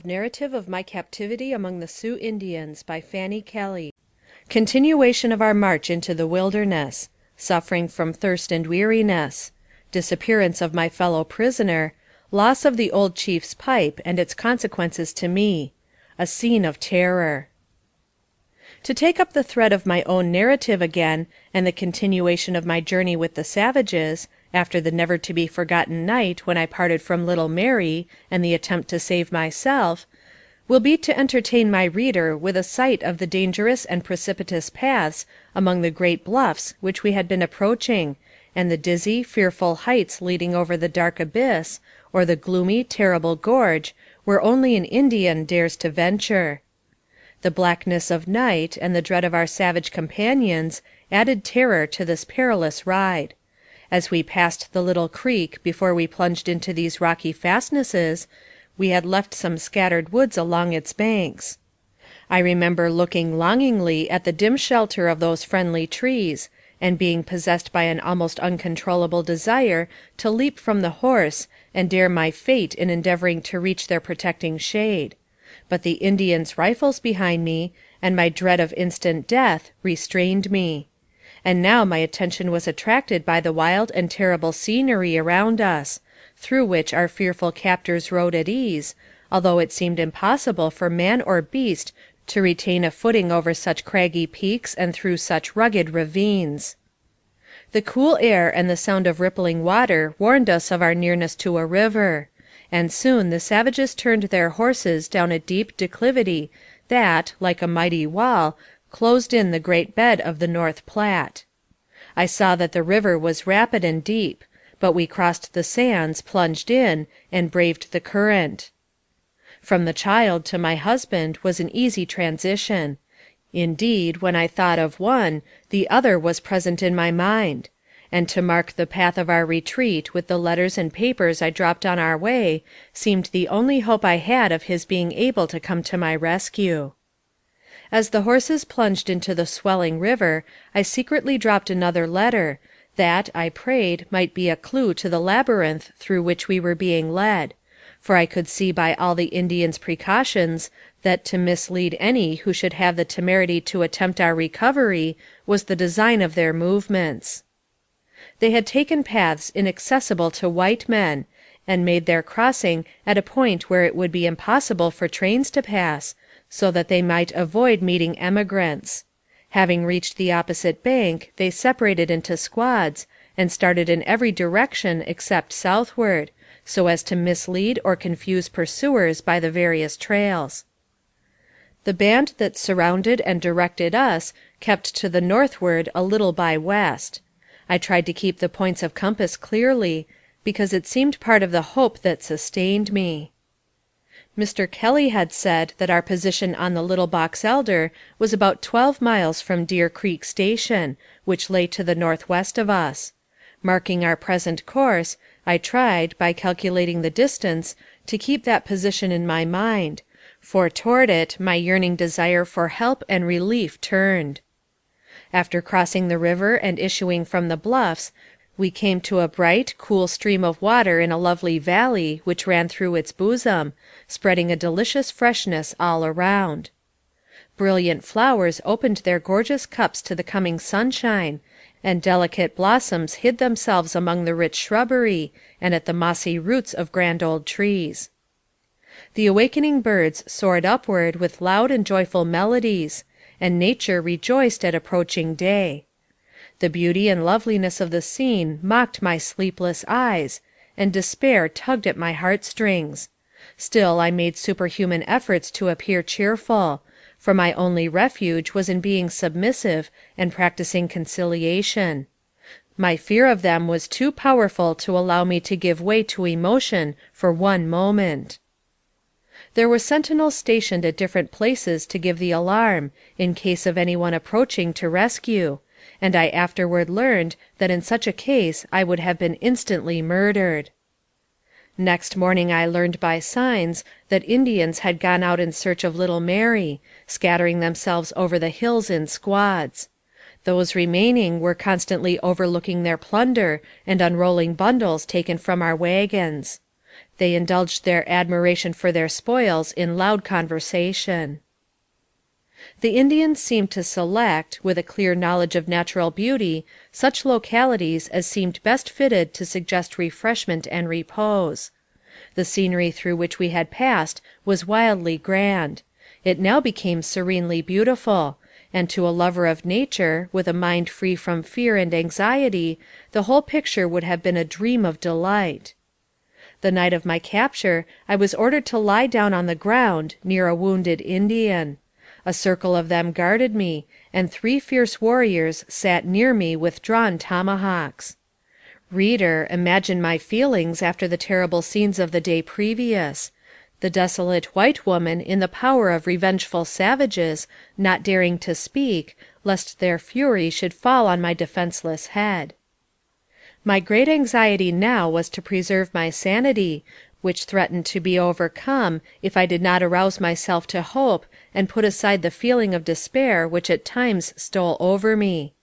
Narrative of My Captivity Among the Sioux Indians by Fanny Kelly. Continuation of our march into the wilderness. Suffering from thirst and weariness. Disappearance of my fellow prisoner. Loss of the old chief's pipe and its consequences to me. A scene of terror. To take up the thread of my own narrative again, and the continuation of my journey with the savages, after the never-to-be-forgotten night when I parted from little Mary, and the attempt to save myself, will be to entertain my reader with a sight of the dangerous and precipitous paths among the great bluffs which we had been approaching, and the dizzy, fearful heights leading over the dark abyss, or the gloomy, terrible gorge, where only an Indian dares to venture. The blackness of night, and the dread of our savage companions, added terror to this perilous ride. As we passed the little creek before we plunged into these rocky fastnesses, we had left some scattered woods along its banks. I remember looking longingly at the dim shelter of those friendly trees, and being possessed by an almost uncontrollable desire to leap from the horse, and dare my fate in endeavoring to reach their protecting shade. But the Indians' rifles behind me, and my dread of instant death, restrained me. And now my attention was attracted by the wild and terrible scenery around us, through which our fearful captors rode at ease, although it seemed impossible for man or beast to retain a footing over such craggy peaks and through such rugged ravines. The cool air and the sound of rippling water warned us of our nearness to a river, and soon the savages turned their horses down a deep declivity that, like a mighty wall, closed in the great bed of the North Platte. I saw that the river was rapid and deep, but we crossed the sands, plunged in, and braved the current. From the child to my husband was an easy transition. Indeed, when I thought of one, the other was present in my mind, and to mark the path of our retreat with the letters and papers I dropped on our way seemed the only hope I had of his being able to come to my rescue. As the horses plunged into the swelling river, I secretly dropped another letter, that, I prayed, might be a clue to the labyrinth through which we were being led, for I could see by all the Indians' precautions that to mislead any who should have the temerity to attempt our recovery was the design of their movements. They had taken paths inaccessible to white men, and made their crossing at a point where it would be impossible for trains to pass, so that they might avoid meeting emigrants. Having reached the opposite bank, they separated into squads, and started in every direction except southward, so as to mislead or confuse pursuers by the various trails. The band that surrounded and directed us kept to the northward a little by west. I tried to keep the points of compass clearly, because it seemed part of the hope that sustained me. Mr. Kelly had said that our position on the Little Box Elder was about 12 miles from Deer Creek Station, which lay to the northwest of us. Marking our present course, I tried, by calculating the distance, to keep that position in my mind, for toward it my yearning desire for help and relief turned. After crossing the river and issuing from the bluffs, we came to a bright, cool stream of water in a lovely valley which ran through its bosom, spreading a delicious freshness all around. Brilliant flowers opened their gorgeous cups to the coming sunshine, and delicate blossoms hid themselves among the rich shrubbery, and at the mossy roots of grand old trees. The awakening birds soared upward with loud and joyful melodies, and nature rejoiced at approaching day. The beauty and loveliness of the scene mocked my sleepless eyes, and despair tugged at my heartstrings. Still I made superhuman efforts to appear cheerful, for my only refuge was in being submissive and practicing conciliation. My fear of them was too powerful to allow me to give way to emotion for one moment. There were sentinels stationed at different places to give the alarm, in case of any one approaching to rescue, and I afterward learned that in such a case I would have been instantly murdered. Next morning I learned by signs that Indians had gone out in search of little Mary, scattering themselves over the hills in squads. Those remaining were constantly overlooking their plunder and unrolling bundles taken from our wagons. They indulged their admiration for their spoils in loud conversation. The Indians seemed to select, with a clear knowledge of natural beauty, such localities as seemed best fitted to suggest refreshment and repose. The scenery through which we had passed was wildly grand. It now became serenely beautiful, and to a lover of nature, with a mind free from fear and anxiety, the whole picture would have been a dream of delight. The night of my capture I was ordered to lie down on the ground, near a wounded Indian. A circle of them guarded me, and 3 fierce warriors sat near me with drawn tomahawks. Reader, imagine my feelings after the terrible scenes of the day previous. The desolate white woman in the power of revengeful savages, not daring to speak, lest their fury should fall on my defenseless head. My great anxiety now was to preserve my sanity, which threatened to be overcome if I did not arouse myself to hope and put aside the feeling of despair which at times stole over me.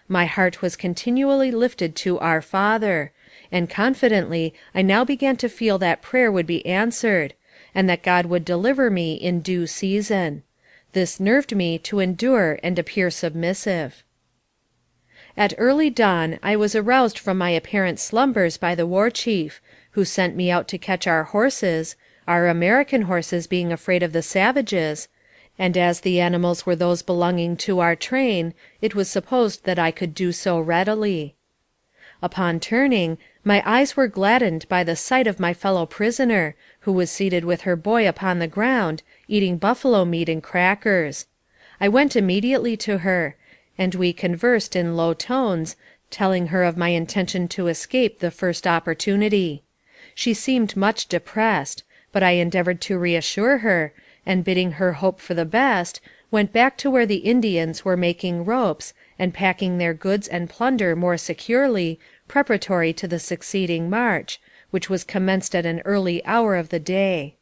My heart was continually lifted to our Father, and confidently I now began to feel that prayer would be answered, and that God would deliver me in due season. This nerved me to endure and appear submissive. At early dawn I was aroused from my apparent slumbers by the war chief, who sent me out to catch our horses, our American horses being afraid of the savages, and as the animals were those belonging to our train, it was supposed that I could do so readily. Upon turning, my eyes were gladdened by the sight of my fellow prisoner, who was seated with her boy upon the ground, eating buffalo meat and crackers. I went immediately to her, and we conversed in low tones, telling her of my intention to escape the first opportunity. She seemed much depressed, but I endeavored to reassure her, and bidding her hope for the best, went back to where the Indians were making ropes, and packing their goods and plunder more securely, preparatory to the succeeding march, which was commenced at an early hour of the day.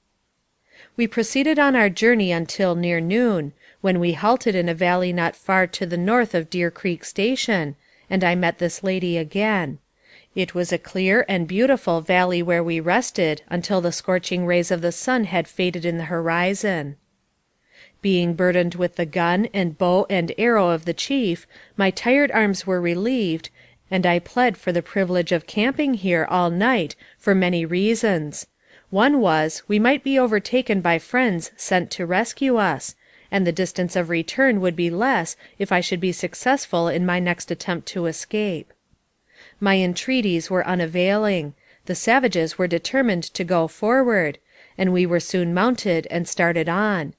We proceeded on our journey until near noon, when we halted in a valley not far to the north of Deer Creek Station, and I met this lady again. It was a clear and beautiful valley where we rested until the scorching rays of the sun had faded in the horizon. Being burdened with the gun and bow and arrow of the chief, my tired arms were relieved, and I pled for the privilege of camping here all night for many reasons. One was, we might be overtaken by friends sent to rescue us, and the distance of return would be less if I should be successful in my next attempt to escape. My entreaties were unavailing. The savages were determined to go forward, and we were soon mounted and started on.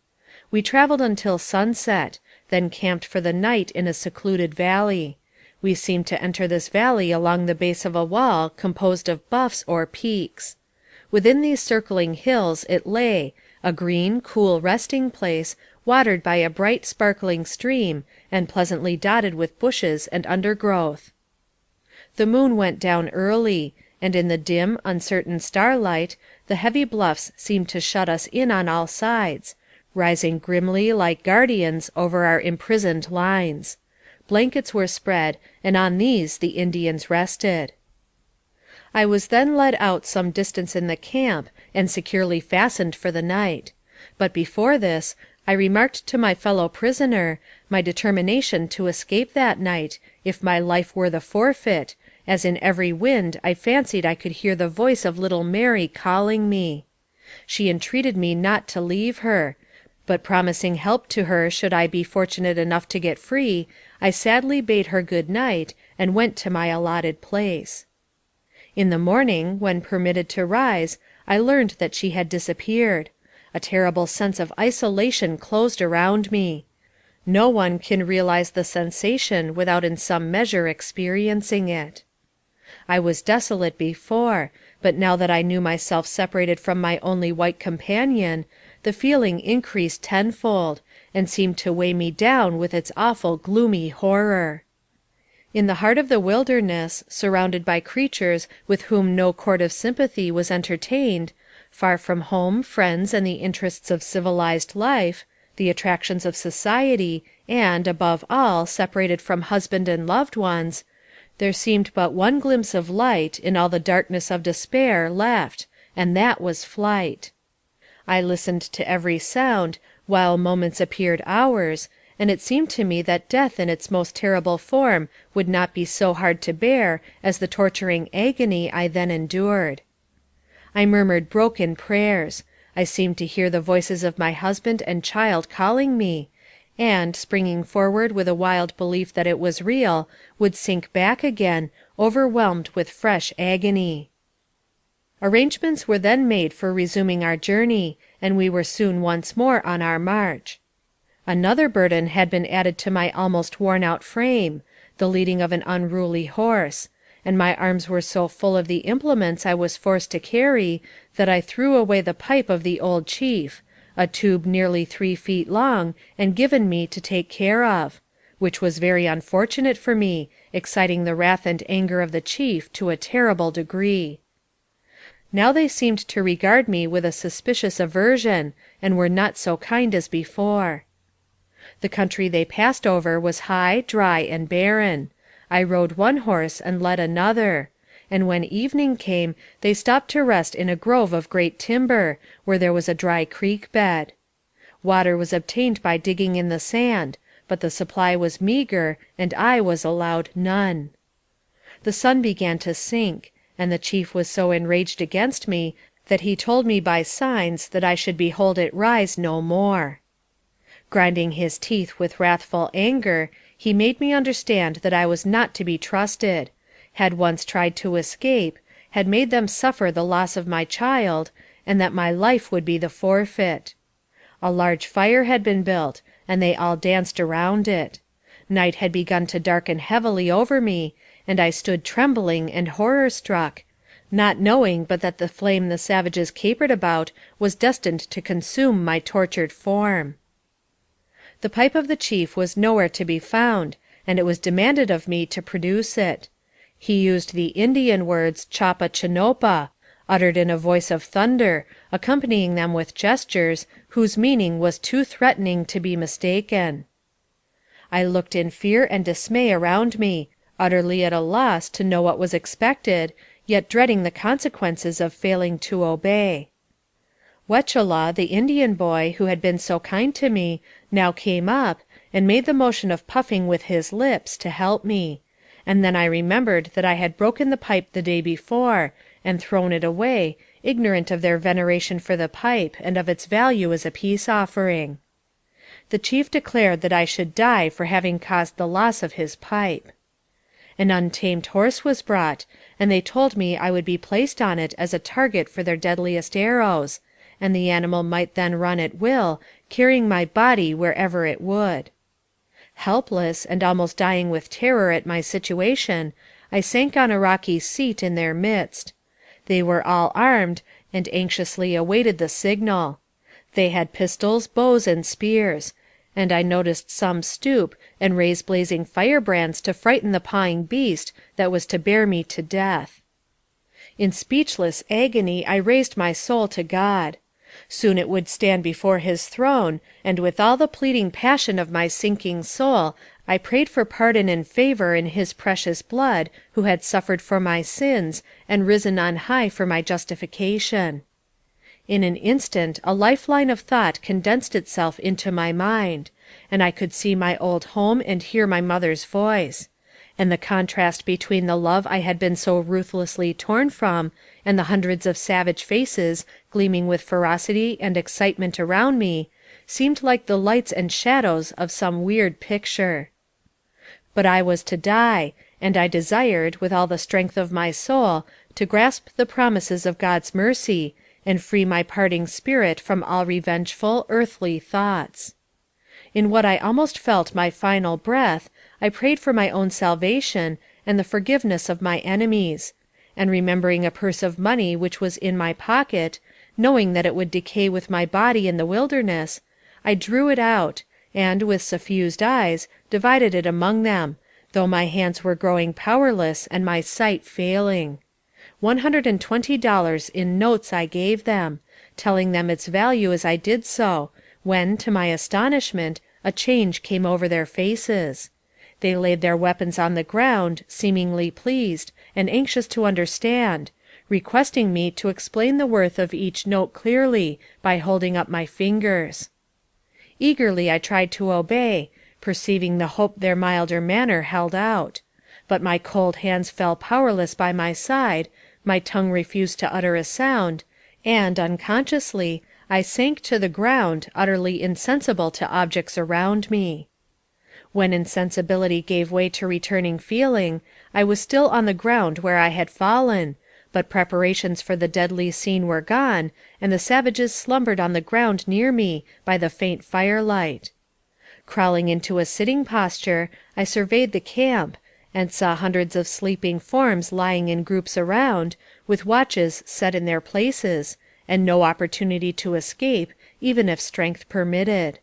We traveled until sunset, then camped for the night in a secluded valley. We seemed to enter this valley along the base of a wall composed of bluffs or peaks. Within these circling hills it lay, a green, cool resting place, watered by a bright, sparkling stream, and pleasantly dotted with bushes and undergrowth. The moon went down early, and in the dim, uncertain starlight, the heavy bluffs seemed to shut us in on all sides, rising grimly like guardians over our imprisoned lines. Blankets were spread, and on these the Indians rested. I was then led out some distance in the camp, and securely fastened for the night. But before this, I remarked to my fellow prisoner, my determination to escape that night, if my life were the forfeit, as in every wind I fancied I could hear the voice of little Mary calling me. She entreated me not to leave her, but promising help to her should I be fortunate enough to get free, I sadly bade her good night, and went to my allotted place. In the morning, when permitted to rise, I learned that she had disappeared. A terrible sense of isolation closed around me. No one can realize the sensation without in some measure experiencing it. I was desolate before, but now that I knew myself separated from my only white companion, the feeling increased tenfold, and seemed to weigh me down with its awful gloomy horror. In the heart of the wilderness, surrounded by creatures with whom no chord of sympathy was entertained, far from home, friends, and the interests of civilized life, the attractions of society, and, above all, separated from husband and loved ones, there seemed but one glimpse of light in all the darkness of despair left, and that was flight. I listened to every sound, while moments appeared hours, and it seemed to me that death in its most terrible form would not be so hard to bear as the torturing agony I then endured. I murmured broken prayers. I seemed to hear the voices of my husband and child calling me, and, springing forward with a wild belief that it was real, would sink back again, overwhelmed with fresh agony. Arrangements were then made for resuming our journey, and we were soon once more on our march. Another burden had been added to my almost worn out frame, the leading of an unruly horse, and my arms were so full of the implements I was forced to carry, that I threw away the pipe of the old chief, a tube nearly 3 feet long, and given me to take care of, which was very unfortunate for me, exciting the wrath and anger of the chief to a terrible degree. Now they seemed to regard me with a suspicious aversion, and were not so kind as before. The country they passed over was high, dry, and barren. I rode one horse and led another, and when evening came they stopped to rest in a grove of great timber, where there was a dry creek bed. Water was obtained by digging in the sand, but the supply was meager, and I was allowed none. The sun began to sink, and the chief was so enraged against me that he told me by signs that I should behold it rise no more. Grinding his teeth with wrathful anger, he made me understand that I was not to be trusted, had once tried to escape, had made them suffer the loss of my child, and that my life would be the forfeit. A large fire had been built, and they all danced around it. Night had begun to darken heavily over me, and I stood trembling and horror struck, not knowing but that the flame the savages capered about was destined to consume my tortured form. The pipe of the chief was nowhere to be found, and it was demanded of me to produce it. He used the Indian words chapa chanopa, uttered in a voice of thunder, accompanying them with gestures, whose meaning was too threatening to be mistaken. I looked in fear and dismay around me, utterly at a loss to know what was expected, yet dreading the consequences of failing to obey. Wechela, the Indian boy, who had been so kind to me, now came up, and made the motion of puffing with his lips, to help me, and then I remembered that I had broken the pipe the day before, and thrown it away, ignorant of their veneration for the pipe, and of its value as a peace offering. The chief declared that I should die for having caused the loss of his pipe. An untamed horse was brought, and they told me I would be placed on it as a target for their deadliest arrows, and the animal might then run at will, carrying my body wherever it would. Helpless, and almost dying with terror at my situation, I sank on a rocky seat in their midst. They were all armed, and anxiously awaited the signal. They had pistols, bows, and spears, and I noticed some stoop, and raise blazing firebrands to frighten the pawing beast that was to bear me to death. In speechless agony I raised my soul to God. Soon it would stand before his throne, and with all the pleading passion of my sinking soul I prayed for pardon and favor in his precious blood, who had suffered for my sins, and risen on high for my justification. In an instant a lifeline of thought condensed itself into my mind, and I could see my old home and hear my mother's voice; and the contrast between the love I had been so ruthlessly torn from, and the hundreds of savage faces, gleaming with ferocity and excitement around me, seemed like the lights and shadows of some weird picture. But I was to die, and I desired, with all the strength of my soul, to grasp the promises of God's mercy, and free my parting spirit from all revengeful, earthly thoughts. In what I almost felt my final breath, I prayed for my own salvation, and the forgiveness of my enemies; and remembering a purse of money which was in my pocket, knowing that it would decay with my body in the wilderness, I drew it out, and, with suffused eyes, divided it among them, though my hands were growing powerless and my sight failing. $120 in notes I gave them, telling them its value as I did so, when, to my astonishment, a change came over their faces. They laid their weapons on the ground, seemingly pleased, and anxious to understand, requesting me to explain the worth of each note clearly by holding up my fingers. Eagerly I tried to obey, perceiving the hope their milder manner held out; but my cold hands fell powerless by my side, my tongue refused to utter a sound, and, unconsciously, I sank to the ground, utterly insensible to objects around me. When insensibility gave way to returning feeling, I was still on the ground where I had fallen, but preparations for the deadly scene were gone, and the savages slumbered on the ground near me, by the faint firelight. Crawling into a sitting posture, I surveyed the camp, and saw hundreds of sleeping forms lying in groups around, with watches set in their places, and no opportunity to escape, even if strength permitted.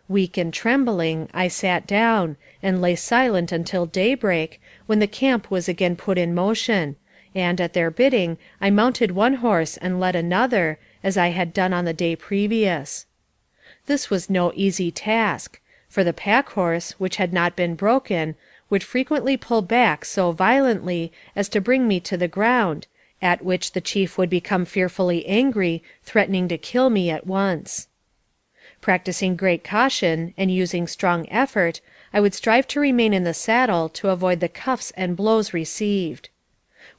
Weak and trembling, I sat down, and lay silent until daybreak, when the camp was again put in motion, and, at their bidding, I mounted one horse and led another, as I had done on the day previous. This was no easy task, for the pack horse, which had not been broken, would frequently pull back so violently as to bring me to the ground, at which the chief would become fearfully angry, threatening to kill me at once. Practicing great caution, and using strong effort, I would strive to remain in the saddle to avoid the cuffs and blows received.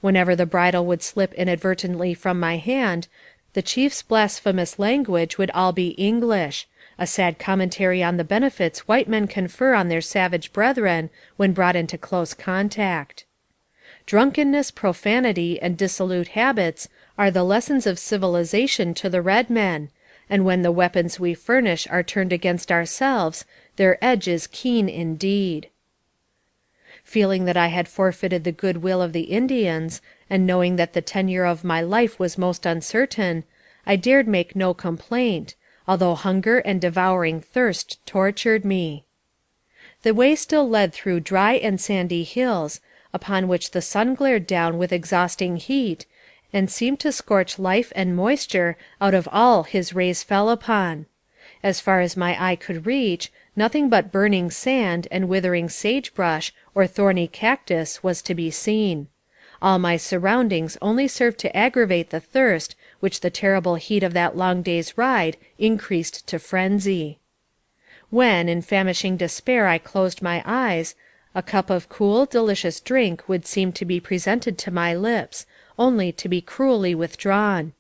Whenever the bridle would slip inadvertently from my hand, the chief's blasphemous language would all be English, a sad commentary on the benefits white men confer on their savage brethren when brought into close contact. Drunkenness, profanity, and dissolute habits are the lessons of civilization to the red men, and when the weapons we furnish are turned against ourselves, their edge is keen indeed. Feeling that I had forfeited the good will of the Indians, and knowing that the tenure of my life was most uncertain, I dared make no complaint, although hunger and devouring thirst tortured me. The way still led through dry and sandy hills, upon which the sun glared down with exhausting heat, and seemed to scorch life and moisture out of all his rays fell upon. As far as my eye could reach, nothing but burning sand and withering sagebrush or thorny cactus was to be seen. All my surroundings only served to aggravate the thirst which the terrible heat of that long day's ride increased to frenzy. When, in famishing despair, I closed my eyes, a cup of cool, delicious drink would seem to be presented to my lips, only to be cruelly withdrawn;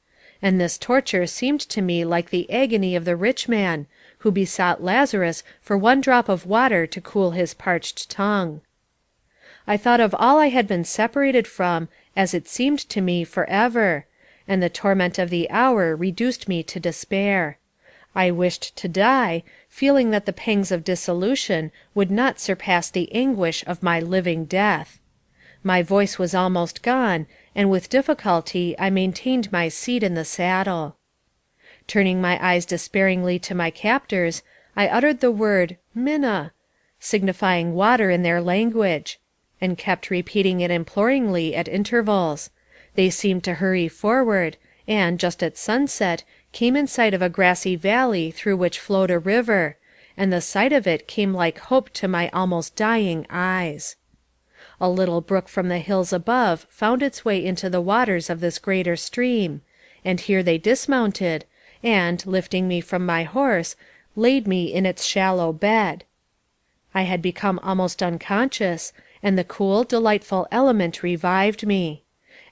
and this torture seemed to me like the agony of the rich man, who besought Lazarus for one drop of water to cool his parched tongue. I thought of all I had been separated from, as it seemed to me, forever, and the torment of the hour reduced me to despair. I wished to die, feeling that the pangs of dissolution would not surpass the anguish of my living death. My voice was almost gone, and with difficulty I maintained my seat in the saddle. Turning my eyes despairingly to my captors, I uttered the word Minna, signifying water in their language, and kept repeating it imploringly at intervals. They seemed to hurry forward, and, just at sunset, came in sight of a grassy valley through which flowed a river, and the sight of it came like hope to my almost dying eyes. A little brook from the hills above found its way into the waters of this greater stream, and here they dismounted, and, lifting me from my horse, laid me in its shallow bed. I had become almost unconscious, and the cool, delightful element revived me.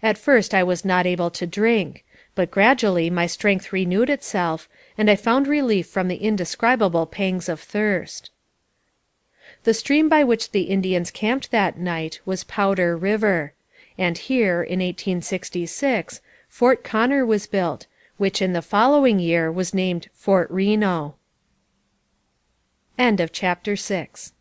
At first I was not able to drink, but gradually my strength renewed itself, and I found relief from the indescribable pangs of thirst. The stream by which the Indians camped that night was Powder River, and here, in 1866, Fort Connor was built, which in the following year was named Fort Reno. End of chapter 6.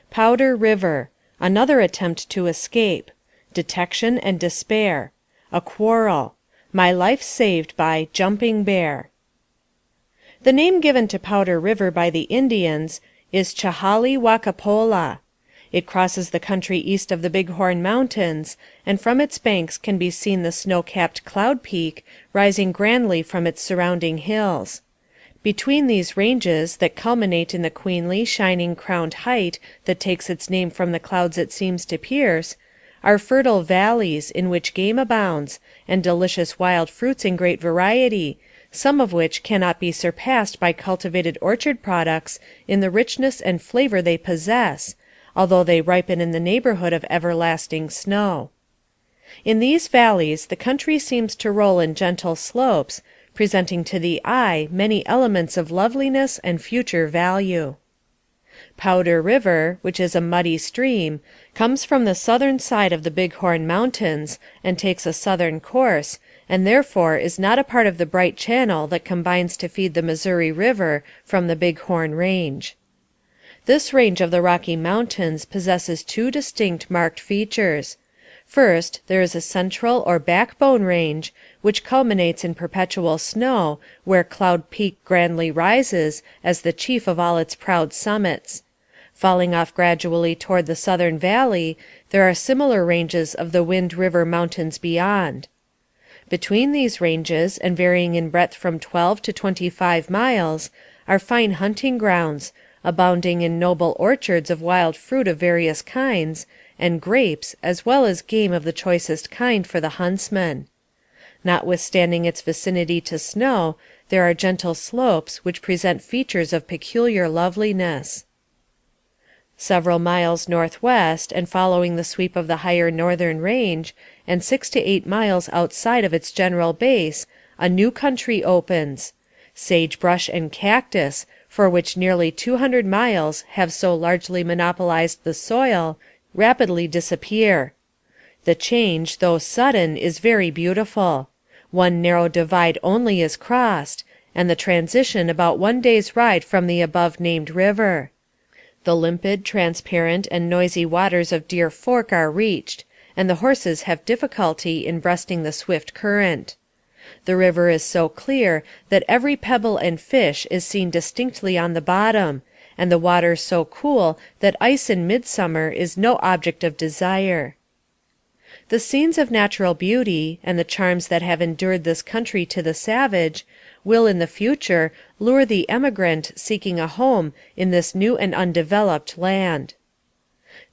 Powder River. Another attempt to escape. Detection and despair. A quarrel. My life saved by Jumping Bear. The name given to Powder River by the Indians is Chahali-Wacapola. It crosses the country east of the Bighorn Mountains, and from its banks can be seen the snow-capped Cloud Peak rising grandly from its surrounding hills. Between these ranges, that culminate in the queenly, shining crowned height that takes its name from the clouds it seems to pierce, are fertile valleys in which game abounds, and delicious wild fruits in great variety, some of which cannot be surpassed by cultivated orchard products in the richness and flavor they possess, although they ripen in the neighborhood of everlasting snow. In these valleys the country seems to roll in gentle slopes, presenting to the eye many elements of loveliness and future value. Powder River, which is a muddy stream, comes from the southern side of the Bighorn Mountains and takes a southern course, and therefore is not a part of the bright channel that combines to feed the Missouri River from the Bighorn Range. This range of the Rocky Mountains possesses two distinct marked features. First, there is a central or backbone range, which culminates in perpetual snow, where Cloud Peak grandly rises, as the chief of all its proud summits. Falling off gradually toward the southern valley, there are similar ranges of the Wind River Mountains beyond. Between these ranges, and varying in breadth from 12 to 25 miles, are fine hunting grounds, abounding in noble orchards of wild fruit of various kinds, and grapes, as well as game of the choicest kind for the huntsman. Notwithstanding its vicinity to snow, there are gentle slopes which present features of peculiar loveliness. Several miles northwest, and following the sweep of the higher northern range, and 6 to 8 miles outside of its general base, a new country opens. Sagebrush and cactus, for which nearly 200 miles have so largely monopolized the soil, rapidly disappear. The change, though sudden, is very beautiful. One narrow divide only is crossed, and the transition about 1 day's ride from the above-named river. The limpid, transparent, and noisy waters of Deer Fork are reached, and the horses have difficulty in breasting the swift current. The river is so clear that every pebble and fish is seen distinctly on the bottom, and the water so cool that ice in midsummer is no object of desire. The scenes of natural beauty, and the charms that have endeared this country to the savage, will in the future lure the emigrant seeking a home in this new and undeveloped land.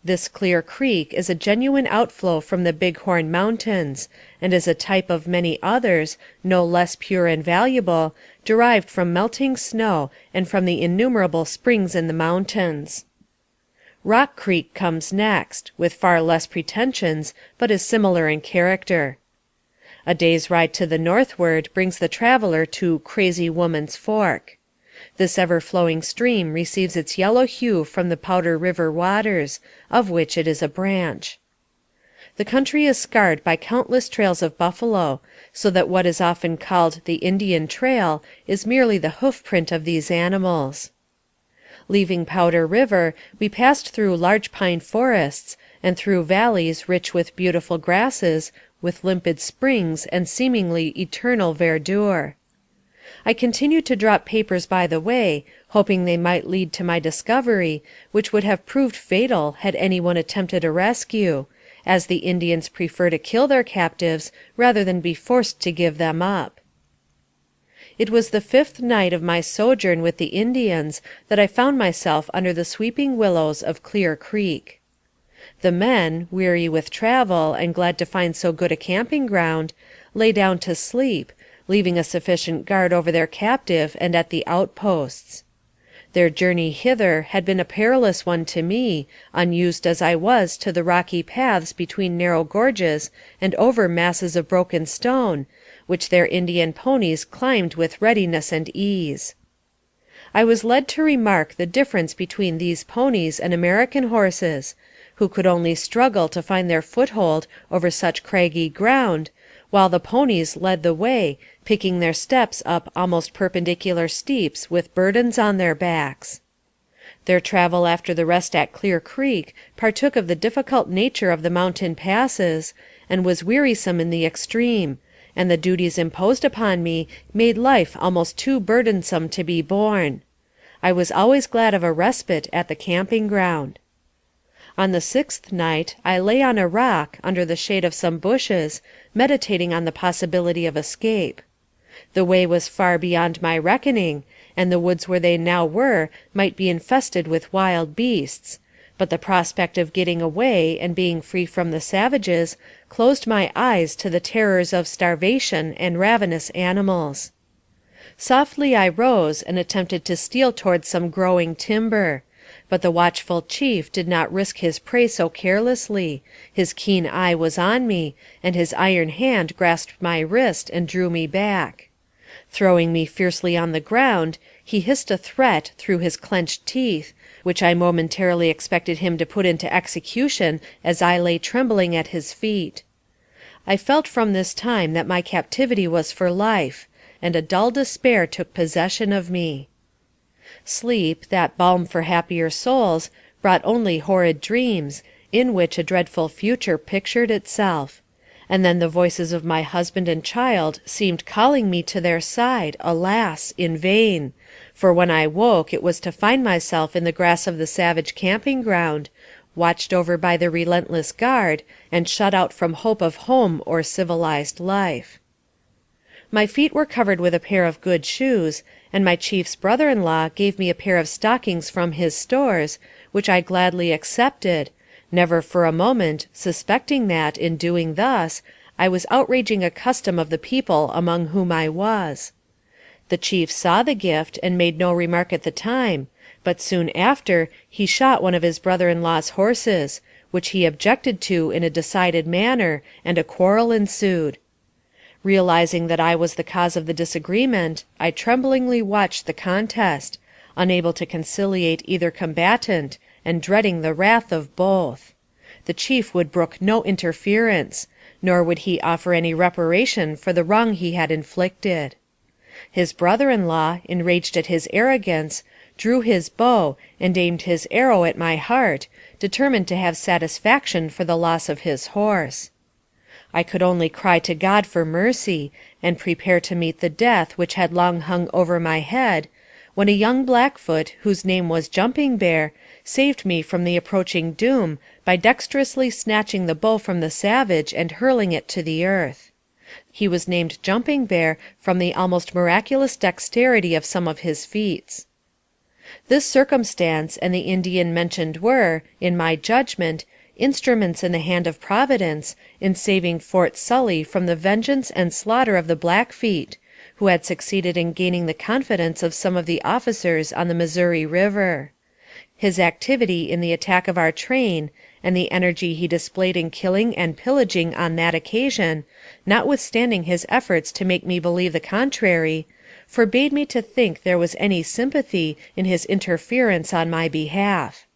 This Clear Creek is a genuine outflow from the Bighorn Mountains, and is a type of many others, no less pure and valuable, derived from melting snow and from the innumerable springs in the mountains. Rock Creek comes next, with far less pretensions, but is similar in character. A day's ride to the northward brings the traveler to Crazy Woman's Fork. This ever-flowing stream receives its yellow hue from the Powder River waters, of which it is a branch. The country is scarred by countless trails of buffalo, so that what is often called the Indian Trail is merely the hoof-print of these animals. Leaving Powder River, we passed through large pine forests, and through valleys rich with beautiful grasses, with limpid springs and seemingly eternal verdure. I continued to drop papers by the way, hoping they might lead to my discovery, which would have proved fatal had any one attempted a rescue, as the Indians prefer to kill their captives rather than be forced to give them up. It was the 5th night of my sojourn with the Indians that I found myself under the sweeping willows of Clear Creek. The men, weary with travel and glad to find so good a camping ground, lay down to sleep, leaving a sufficient guard over their captive and at the outposts. Their journey hither had been a perilous one to me, unused as I was to the rocky paths between narrow gorges and over masses of broken stone, which their Indian ponies climbed with readiness and ease. I was led to remark the difference between these ponies and American horses, who could only struggle to find their foothold over such craggy ground, while the ponies led the way, picking their steps up almost perpendicular steeps with burdens on their backs. Their travel after the rest at Clear Creek partook of the difficult nature of the mountain passes, and was wearisome in the extreme, and the duties imposed upon me made life almost too burdensome to be borne. I was always glad of a respite at the camping ground. On the 6th night I lay on a rock, under the shade of some bushes, meditating on the possibility of escape. The way was far beyond my reckoning, and the woods where they now were might be infested with wild beasts, but the prospect of getting away and being free from the savages closed my eyes to the terrors of starvation and ravenous animals. Softly I rose and attempted to steal toward some growing timber, but the watchful chief did not risk his prey so carelessly. His keen eye was on me, and his iron hand grasped my wrist and drew me back. Throwing me fiercely on the ground, he hissed a threat through his clenched teeth, which I momentarily expected him to put into execution as I lay trembling at his feet. I felt from this time that my captivity was for life, and a dull despair took possession of me. Sleep, that balm for happier souls, brought only horrid dreams, in which a dreadful future pictured itself. And then the voices of my husband and child seemed calling me to their side, alas! in vain, for when I woke it was to find myself in the grass of the savage camping ground, watched over by the relentless guard, and shut out from hope of home or civilized life. My feet were covered with a pair of good shoes, and my chief's brother-in-law gave me a pair of stockings from his stores, which I gladly accepted, never for a moment suspecting that, in doing thus, I was outraging a custom of the people among whom I was. The chief saw the gift, and made no remark at the time, but soon after he shot one of his brother-in-law's horses, which he objected to in a decided manner, and a quarrel ensued. Realizing that I was the cause of the disagreement, I tremblingly watched the contest, unable to conciliate either combatant, and dreading the wrath of both. The chief would brook no interference, nor would he offer any reparation for the wrong he had inflicted. His brother-in-law, enraged at his arrogance, drew his bow, and aimed his arrow at my heart, determined to have satisfaction for the loss of his horse. I could only cry to God for mercy, and prepare to meet the death which had long hung over my head, when a young Blackfoot, whose name was Jumping Bear, saved me from the approaching doom by dexterously snatching the bow from the savage and hurling it to the earth. He was named Jumping Bear from the almost miraculous dexterity of some of his feats. This circumstance and the Indian mentioned were, in my judgment, instruments in the hand of Providence in saving Fort Sully from the vengeance and slaughter of the Blackfeet, who had succeeded in gaining the confidence of some of the officers on the Missouri River. His activity in the attack of our train, and the energy he displayed in killing and pillaging on that occasion, notwithstanding his efforts to make me believe the contrary, forbade me to think there was any sympathy in his interference on my behalf.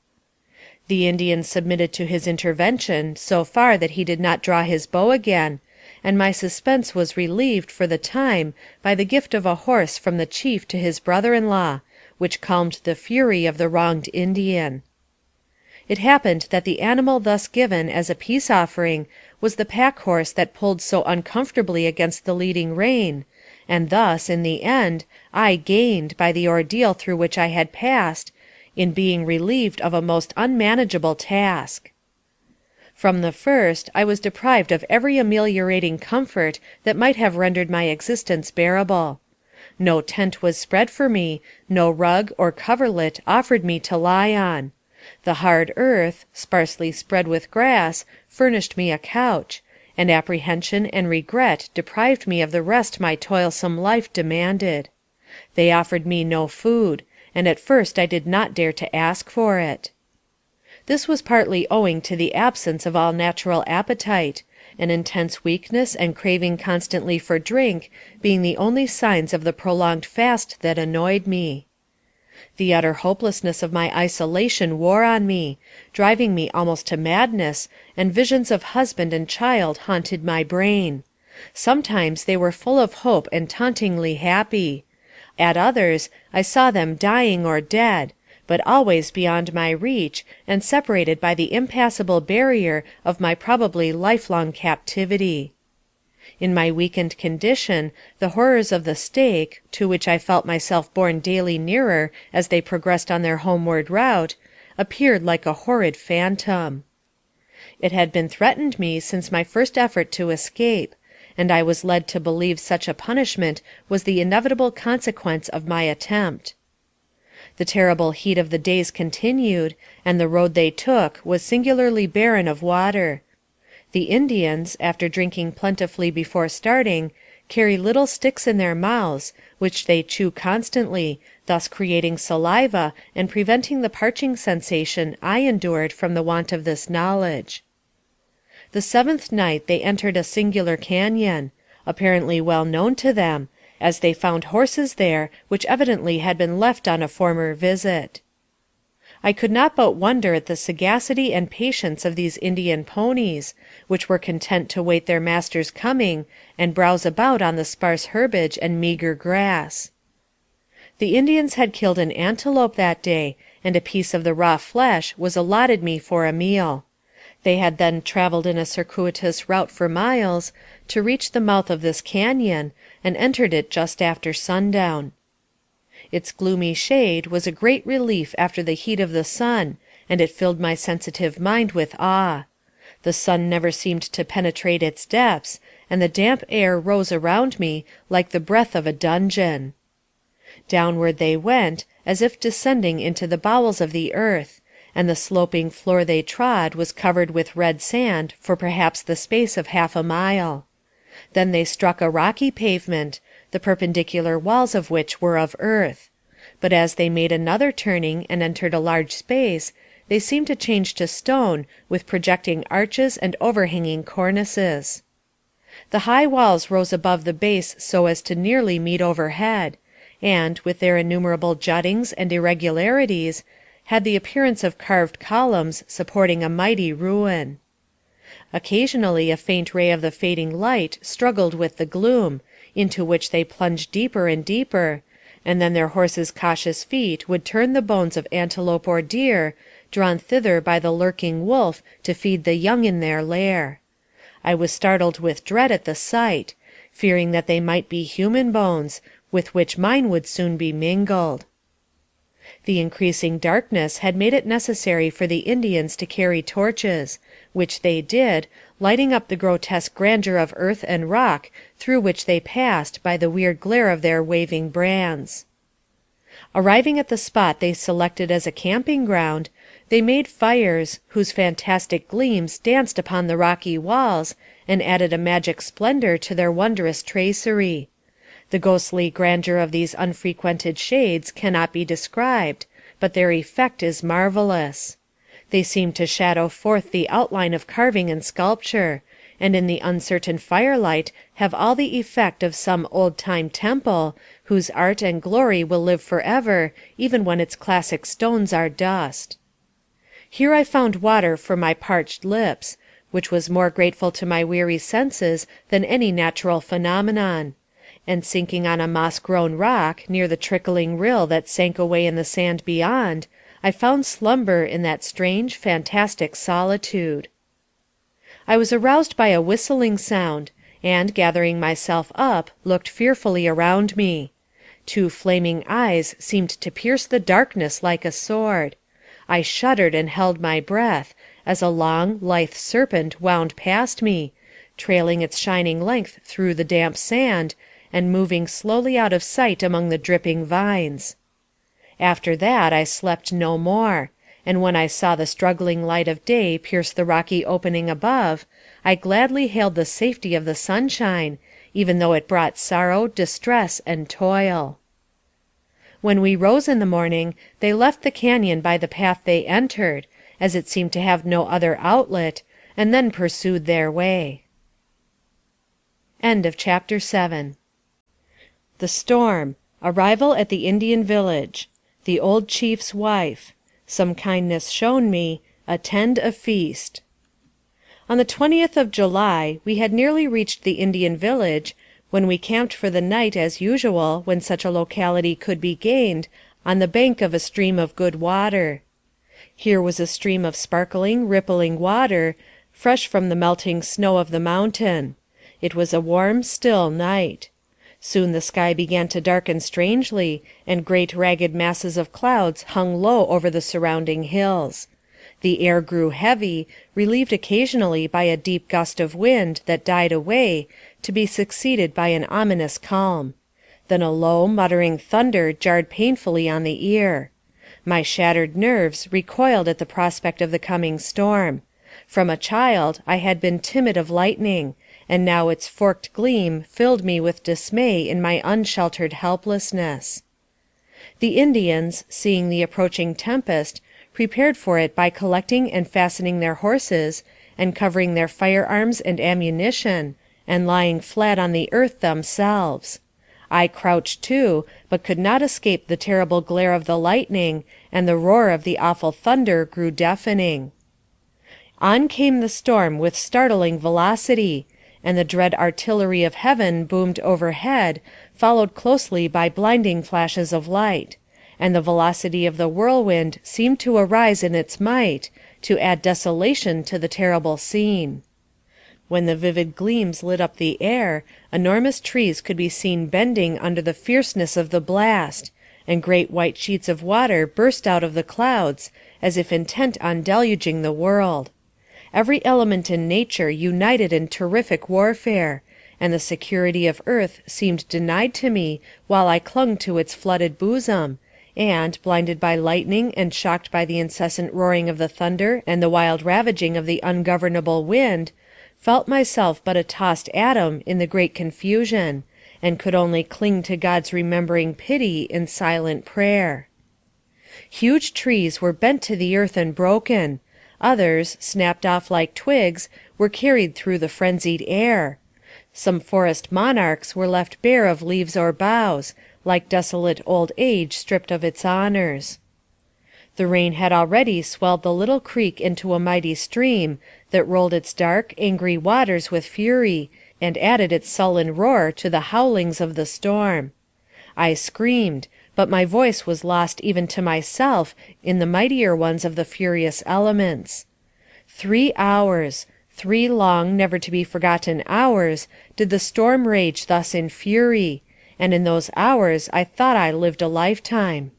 The Indian submitted to his intervention so far that he did not draw his bow again, and my suspense was relieved for the time by the gift of a horse from the chief to his brother-in-law, which calmed the fury of the wronged Indian. It happened that the animal thus given as a peace offering was the pack horse that pulled so uncomfortably against the leading rein, and thus, in the end, I gained by the ordeal through which I had passed, in being relieved of a most unmanageable task. From the first, I was deprived of every ameliorating comfort that might have rendered my existence bearable. No tent was spread for me, no rug or coverlet offered me to lie on. The hard earth, sparsely spread with grass, furnished me a couch, and apprehension and regret deprived me of the rest my toilsome life demanded. They offered me no food, and at first I did not dare to ask for it. This was partly owing to the absence of all natural appetite, an intense weakness and craving constantly for drink being the only signs of the prolonged fast that annoyed me. The utter hopelessness of my isolation wore on me, driving me almost to madness, and visions of husband and child haunted my brain. Sometimes they were full of hope and tauntingly happy. At others I saw them dying or dead, but always beyond my reach, and separated by the impassable barrier of my probably lifelong captivity. In my weakened condition, the horrors of the stake, to which I felt myself borne daily nearer as they progressed on their homeward route, appeared like a horrid phantom. It had been threatened me since my first effort to escape, and I was led to believe such a punishment was the inevitable consequence of my attempt. The terrible heat of the days continued, and the road they took was singularly barren of water. The Indians, after drinking plentifully before starting, carry little sticks in their mouths, which they chew constantly, thus creating saliva and preventing the parching sensation I endured from the want of this knowledge. The 7th night they entered a singular cañon, apparently well known to them, as they found horses there which evidently had been left on a former visit. I could not but wonder at the sagacity and patience of these Indian ponies, which were content to wait their master's coming, and browse about on the sparse herbage and meager grass. The Indians had killed an antelope that day, and a piece of the raw flesh was allotted me for a meal. They had then traveled in a circuitous route for miles, to reach the mouth of this cañon, and entered it just after sundown. Its gloomy shade was a great relief after the heat of the sun, and it filled my sensitive mind with awe. The sun never seemed to penetrate its depths, and the damp air rose around me like the breath of a dungeon. Downward they went, as if descending into the bowels of the earth, and the sloping floor they trod was covered with red sand for perhaps the space of half a mile. Then they struck a rocky pavement, the perpendicular walls of which were of earth; but as they made another turning and entered a large space, they seemed to change to stone, with projecting arches and overhanging cornices. The high walls rose above the base so as to nearly meet overhead, and, with their innumerable juttings and irregularities, had the appearance of carved columns supporting a mighty ruin. Occasionally a faint ray of the fading light struggled with the gloom, into which they plunged deeper and deeper, and then their horses' cautious feet would turn the bones of antelope or deer, drawn thither by the lurking wolf to feed the young in their lair. I was startled with dread at the sight, fearing that they might be human bones, with which mine would soon be mingled. The increasing darkness had made it necessary for the Indians to carry torches, which they did, lighting up the grotesque grandeur of earth and rock through which they passed by the weird glare of their waving brands. Arriving at the spot they selected as a camping ground, they made fires, whose fantastic gleams danced upon the rocky walls, and added a magic splendor to their wondrous tracery. The ghostly grandeur of these unfrequented shades cannot be described, but their effect is marvelous. They seem to shadow forth the outline of carving and sculpture, and in the uncertain firelight have all the effect of some old-time temple, whose art and glory will live forever, even when its classic stones are dust. Here I found water for my parched lips, which was more grateful to my weary senses than any natural phenomenon; and sinking on a moss-grown rock near the trickling rill that sank away in the sand beyond, I found slumber in that strange, fantastic solitude. I was aroused by a whistling sound, and, gathering myself up, looked fearfully around me. Two flaming eyes seemed to pierce the darkness like a sword. I shuddered and held my breath, as a long, lithe serpent wound past me, trailing its shining length through the damp sand, and moving slowly out of sight among the dripping vines. After that I slept no more, and when I saw the struggling light of day pierce the rocky opening above, I gladly hailed the safety of the sunshine, even though it brought sorrow, distress, and toil. When we rose in the morning, they left the cañon by the path they entered, as it seemed to have no other outlet, and then pursued their way. Chapter 7. The storm. Arrival at the Indian village. The old chief's wife. Some kindness shown me. Attend a feast. On the 20th of July, we had nearly reached the Indian village, when we camped for the night as usual, when such a locality could be gained, on the bank of a stream of good water. Here was a stream of sparkling, rippling water, fresh from the melting snow of the mountain. It was a warm, still night. Soon the sky began to darken strangely, and great ragged masses of clouds hung low over the surrounding hills. The air grew heavy, relieved occasionally by a deep gust of wind that died away, to be succeeded by an ominous calm. Then a low, muttering thunder jarred painfully on the ear. My shattered nerves recoiled at the prospect of the coming storm. From a child I had been timid of lightning, and now its forked gleam filled me with dismay in my unsheltered helplessness. The Indians, seeing the approaching tempest, prepared for it by collecting and fastening their horses, and covering their firearms and ammunition, and lying flat on the earth themselves. I crouched too, but could not escape the terrible glare of the lightning, and the roar of the awful thunder grew deafening. On came the storm with startling velocity, and the dread artillery of heaven boomed overhead, followed closely by blinding flashes of light, and the velocity of the whirlwind seemed to arise in its might, to add desolation to the terrible scene. When the vivid gleams lit up the air, enormous trees could be seen bending under the fierceness of the blast, and great white sheets of water burst out of the clouds, as if intent on deluging the world. Every element in nature united in terrific warfare, and the security of earth seemed denied to me while I clung to its flooded bosom, and, blinded by lightning and shocked by the incessant roaring of the thunder and the wild ravaging of the ungovernable wind, felt myself but a tossed atom in the great confusion, and could only cling to God's remembering pity in silent prayer. Huge trees were bent to the earth and broken. Others, snapped off like twigs, were carried through the frenzied air. Some forest monarchs were left bare of leaves or boughs, like desolate old age stripped of its honors. The rain had already swelled the little creek into a mighty stream, that rolled its dark, angry waters with fury, and added its sullen roar to the howlings of the storm. I screamed, but my voice was lost even to myself in the mightier ones of the furious elements. 3 hours, 3 long, never to be forgotten hours, did the storm rage thus in fury, and in those hours I thought I lived a lifetime.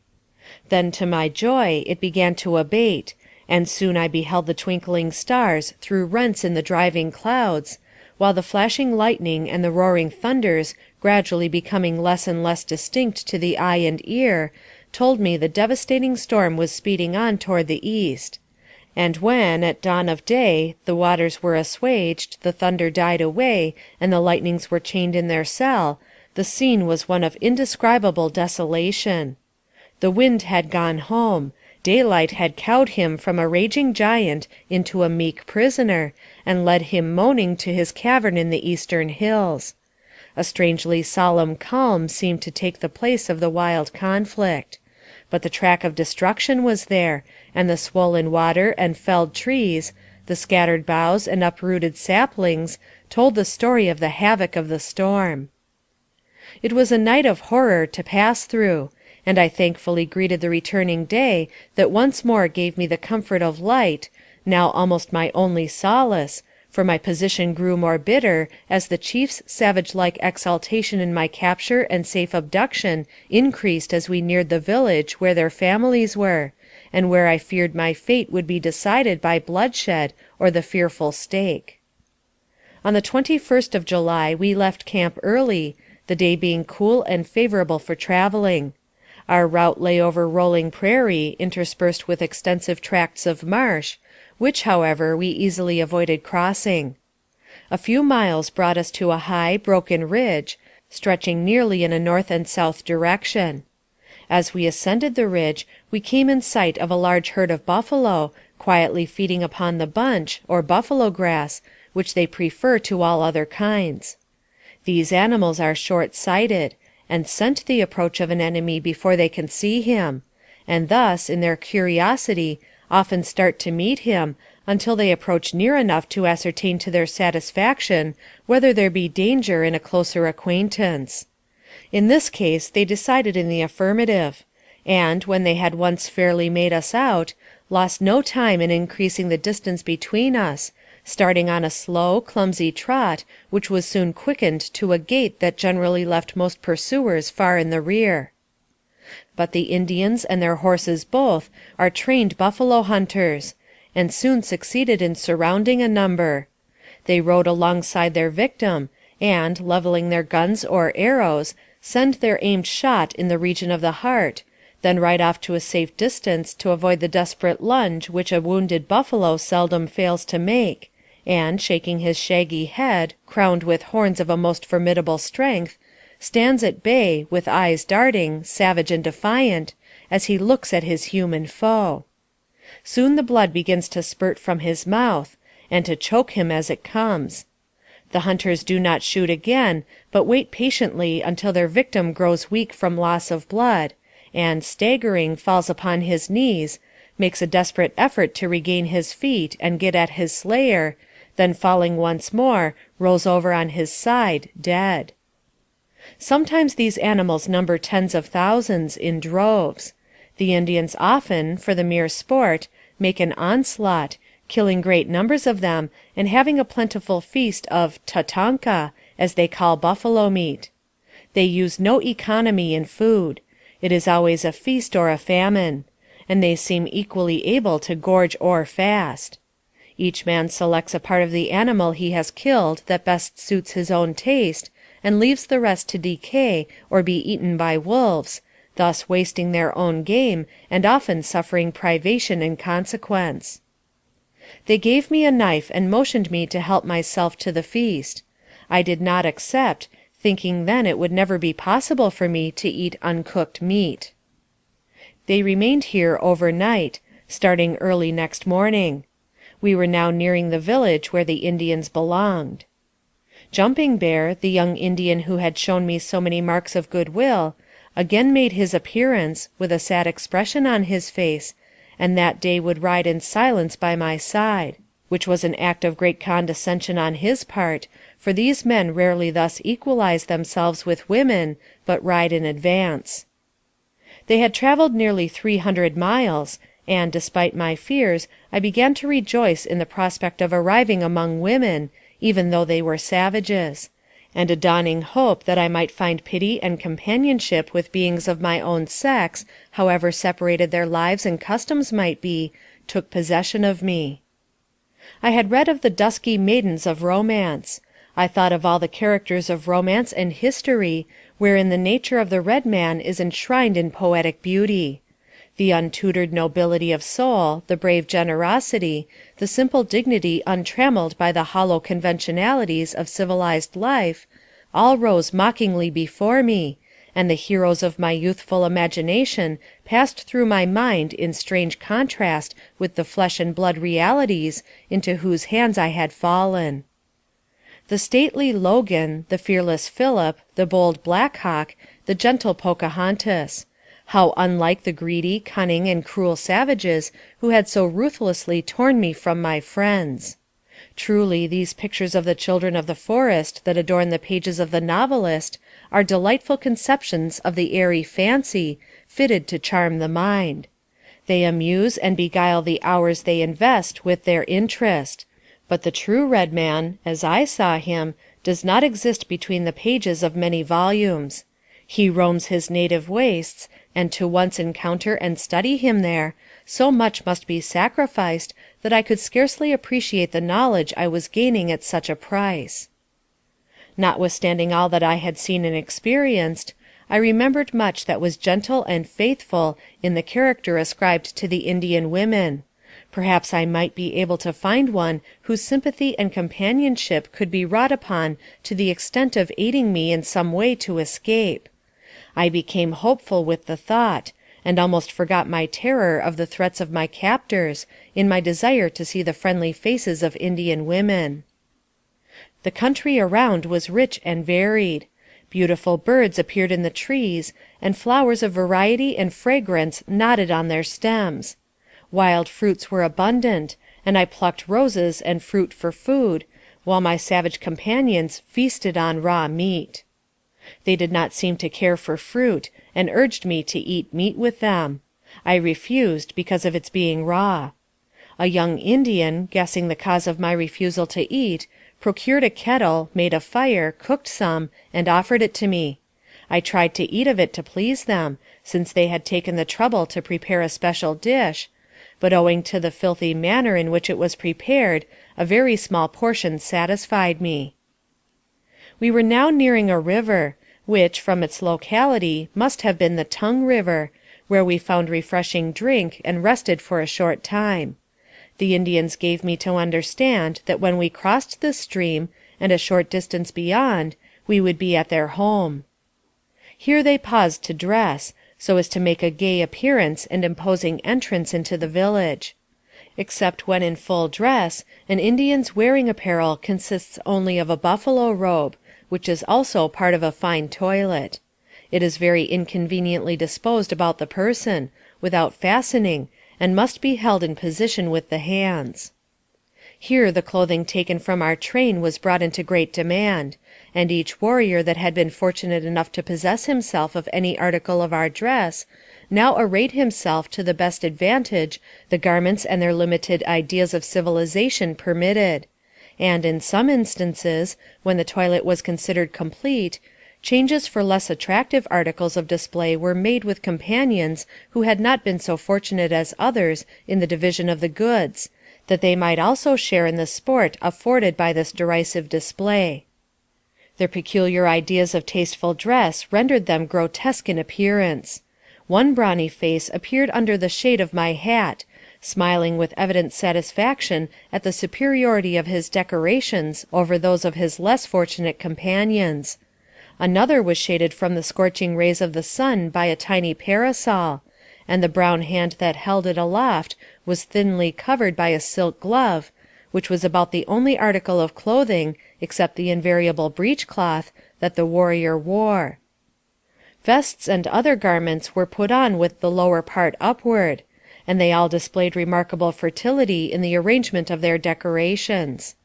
Then to my joy it began to abate, and soon I beheld the twinkling stars through rents in the driving clouds, while the flashing lightning and the roaring thunders, gradually becoming less and less distinct to the eye and ear, told me the devastating storm was speeding on toward the east. And when, at dawn of day, the waters were assuaged, the thunder died away, and the lightnings were chained in their cell, the scene was one of indescribable desolation. The wind had gone home. Daylight had cowed him from a raging giant into a meek prisoner, and led him moaning to his cavern in the eastern hills. A strangely solemn calm seemed to take the place of the wild conflict. But the track of destruction was there, and the swollen water and felled trees, the scattered boughs and uprooted saplings, told the story of the havoc of the storm. It was a night of horror to pass through, and I thankfully greeted the returning day that once more gave me the comfort of light, now almost my only solace, for my position grew more bitter as the chief's savage-like exultation in my capture and safe abduction increased as we neared the village where their families were, and where I feared my fate would be decided by bloodshed or the fearful stake. On the 21st of July we left camp early, the day being cool and favorable for traveling. Our route lay over rolling prairie, interspersed with extensive tracts of marsh, which, however, we easily avoided crossing. A few miles brought us to a high, broken ridge, stretching nearly in a north and south direction. As we ascended the ridge, we came in sight of a large herd of buffalo, quietly feeding upon the bunch, or buffalo grass, which they prefer to all other kinds. These animals are short-sighted, and scent the approach of an enemy before they can see him, and thus, in their curiosity, often start to meet him, until they approach near enough to ascertain to their satisfaction whether there be danger in a closer acquaintance. In this case they decided in the affirmative, and, when they had once fairly made us out, lost no time in increasing the distance between us, starting on a slow, clumsy trot, which was soon quickened to a gait that generally left most pursuers far in the rear. But the Indians and their horses both are trained buffalo hunters, and soon succeeded in surrounding a number. They rode alongside their victim, and, leveling their guns or arrows, send their aimed shot in the region of the heart, then ride off to a safe distance to avoid the desperate lunge which a wounded buffalo seldom fails to make, and, shaking his shaggy head, crowned with horns of a most formidable strength, stands at bay, with eyes darting, savage and defiant, as he looks at his human foe. Soon the blood begins to spurt from his mouth, and to choke him as it comes. The hunters do not shoot again, but wait patiently until their victim grows weak from loss of blood, and, staggering, falls upon his knees, makes a desperate effort to regain his feet and get at his slayer, then falling once more, rolls over on his side, dead. Sometimes these animals number tens of thousands, in droves. The Indians often, for the mere sport, make an onslaught, killing great numbers of them, and having a plentiful feast of tatanka, as they call buffalo meat. They use no economy in food. It is always a feast or a famine, and they seem equally able to gorge or fast. Each man selects a part of the animal he has killed that best suits his own taste, and leaves the rest to decay or be eaten by wolves, thus wasting their own game, and often suffering privation in consequence. They gave me a knife and motioned me to help myself to the feast. I did not accept, thinking then it would never be possible for me to eat uncooked meat. They remained here overnight, starting early next morning. We were now nearing the village where the Indians belonged. Jumping Bear, the young Indian who had shown me so many marks of goodwill, again made his appearance, with a sad expression on his face, and that day would ride in silence by my side, which was an act of great condescension on his part, for these men rarely thus equalize themselves with women, but ride in advance. They had traveled nearly 300 miles, and, despite my fears, I began to rejoice in the prospect of arriving among women, even though they were savages, and a dawning hope that I might find pity and companionship with beings of my own sex, however separated their lives and customs might be, took possession of me. I had read of the dusky maidens of romance. I thought of all the characters of romance and history, wherein the nature of the red man is enshrined in poetic beauty. The untutored nobility of soul, the brave generosity, the simple dignity untrammeled by the hollow conventionalities of civilized life, all rose mockingly before me, and the heroes of my youthful imagination passed through my mind in strange contrast with the flesh and blood realities into whose hands I had fallen. The stately Logan, the fearless Philip, the bold Black Hawk, the gentle Pocahontas. How unlike the greedy, cunning, and cruel savages who had so ruthlessly torn me from my friends. Truly, these pictures of the children of the forest that adorn the pages of the novelist are delightful conceptions of the airy fancy, fitted to charm the mind. They amuse and beguile the hours they invest with their interest. But the true red man, as I saw him, does not exist between the pages of many volumes. He roams his native wastes, and to once encounter and study him there, so much must be sacrificed that I could scarcely appreciate the knowledge I was gaining at such a price. Notwithstanding all that I had seen and experienced, I remembered much that was gentle and faithful in the character ascribed to the Indian women. Perhaps I might be able to find one whose sympathy and companionship could be wrought upon to the extent of aiding me in some way to escape. I became hopeful with the thought, and almost forgot my terror of the threats of my captors, in my desire to see the friendly faces of Indian women. The country around was rich and varied. Beautiful birds appeared in the trees, and flowers of variety and fragrance nodded on their stems. Wild fruits were abundant, and I plucked roses and fruit for food, while my savage companions feasted on raw meat. They did not seem to care for fruit, and urged me to eat meat with them. I refused, because of its being raw. A young Indian, guessing the cause of my refusal to eat, procured a kettle, made a fire, cooked some, and offered it to me. I tried to eat of it to please them, since they had taken the trouble to prepare a special dish, but owing to the filthy manner in which it was prepared, a very small portion satisfied me. We were now nearing a river, which, from its locality, must have been the Tongue River, where we found refreshing drink and rested for a short time. The Indians gave me to understand that when we crossed this stream, and a short distance beyond, we would be at their home. Here they paused to dress, so as to make a gay appearance and imposing entrance into the village. Except when in full dress, an Indian's wearing apparel consists only of a buffalo robe, which is also part of a fine toilet. It is very inconveniently disposed about the person, without fastening, and must be held in position with the hands. Here the clothing taken from our train was brought into great demand, and each warrior that had been fortunate enough to possess himself of any article of our dress, now arrayed himself to the best advantage the garments and their limited ideas of civilization permitted, and in some instances, when the toilet was considered complete, changes for less attractive articles of display were made with companions who had not been so fortunate as others in the division of the goods, that they might also share in the sport afforded by this derisive display. Their peculiar ideas of tasteful dress rendered them grotesque in appearance. One brawny face appeared under the shade of my hat, smiling with evident satisfaction at the superiority of his decorations over those of his less fortunate companions. Another was shaded from the scorching rays of the sun by a tiny parasol, and the brown hand that held it aloft was thinly covered by a silk glove, which was about the only article of clothing, except the invariable breech-cloth, that the warrior wore. Vests and other garments were put on with the lower part upward, and they all displayed remarkable fertility in the arrangement of their decorations.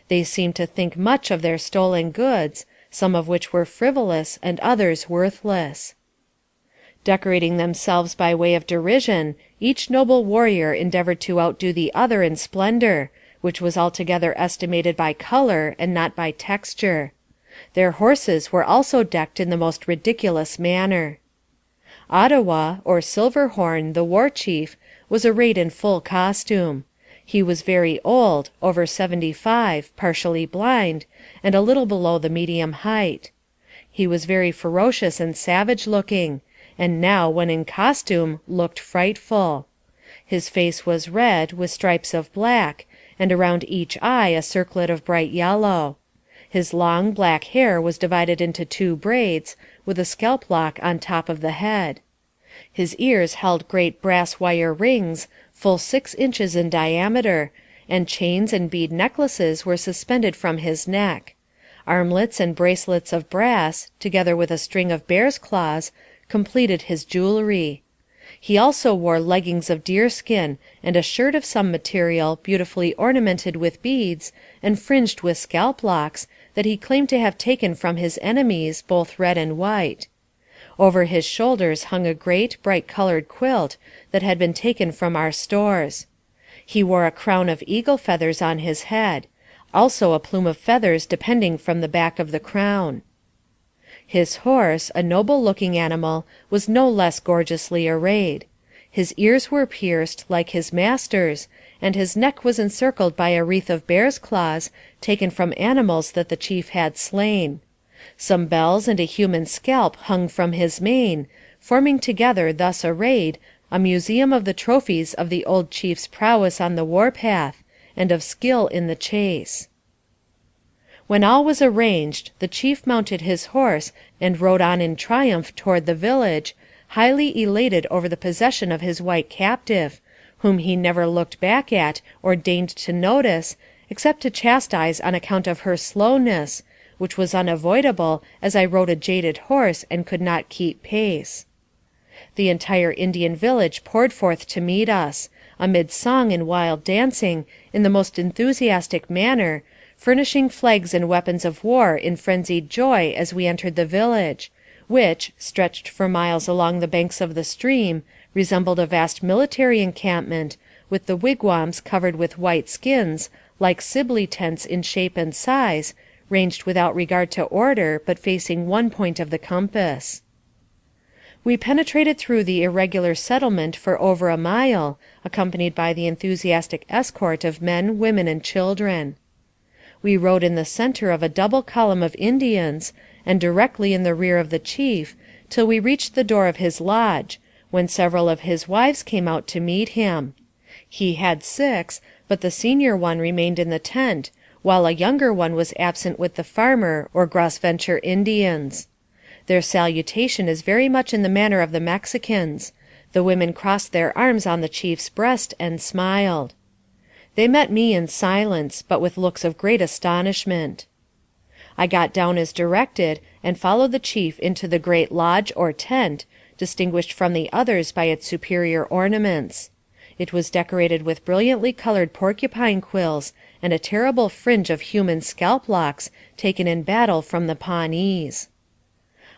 They seemed to think much of their stolen goods, some of which were frivolous and others worthless. Decorating themselves by way of derision, each noble warrior endeavored to outdo the other in splendor, which was altogether estimated by color and not by texture. Their horses were also decked in the most ridiculous manner. Ottawa, or Silverhorn, the war chief, was arrayed in full costume. He was very old, over 75, partially blind, and a little below the medium height. He was very ferocious and savage looking, and now, when in costume, looked frightful. His face was red, with stripes of black, and around each eye a circlet of bright yellow. His long, black hair was divided into 2 braids, with a scalp lock on top of the head. His ears held great brass wire rings, full 6 inches in diameter, and chains and bead necklaces were suspended from his neck. Armlets and bracelets of brass, together with a string of bear's claws, completed his jewelry. He also wore leggings of deerskin, and a shirt of some material beautifully ornamented with beads, and fringed with scalp locks, that he claimed to have taken from his enemies, both red and white. Over his shoulders hung a great, bright-colored quilt that had been taken from our stores. He wore a crown of eagle feathers on his head, also a plume of feathers depending from the back of the crown. His horse, a noble-looking animal, was no less gorgeously arrayed. His ears were pierced, like his master's, and his neck was encircled by a wreath of bear's claws, taken from animals that the chief had slain. Some bells and a human scalp hung from his mane, forming together, thus arrayed, a museum of the trophies of the old chief's prowess on the war-path, and of skill in the chase. When all was arranged, the chief mounted his horse and rode on in triumph toward the village, highly elated over the possession of his white captive, whom he never looked back at or deigned to notice, except to chastise on account of her slowness, which was unavoidable, as I rode a jaded horse and could not keep pace. The entire Indian village poured forth to meet us, amid song and wild dancing, in the most enthusiastic manner, furnishing flags and weapons of war in frenzied joy as we entered the village, which, stretched for miles along the banks of the stream, resembled a vast military encampment, with the wigwams covered with white skins, like Sibley tents in shape and size, ranged without regard to order, but facing one point of the compass. We penetrated through the irregular settlement for over a mile, accompanied by the enthusiastic escort of men, women, and children. We rode in the center of a double column of Indians, and directly in the rear of the chief, till we reached the door of his lodge, when several of his wives came out to meet him. He had 6, but the senior one remained in the tent, while a younger one was absent with the farmer or Gros Ventre Indians. Their salutation is very much in the manner of the Mexicans. The women crossed their arms on the chief's breast and smiled. They met me in silence, but with looks of great astonishment. I got down as directed, and followed the chief into the great lodge or tent, distinguished from the others by its superior ornaments. It was decorated with brilliantly colored porcupine quills, and a terrible fringe of human scalp locks taken in battle from the Pawnees.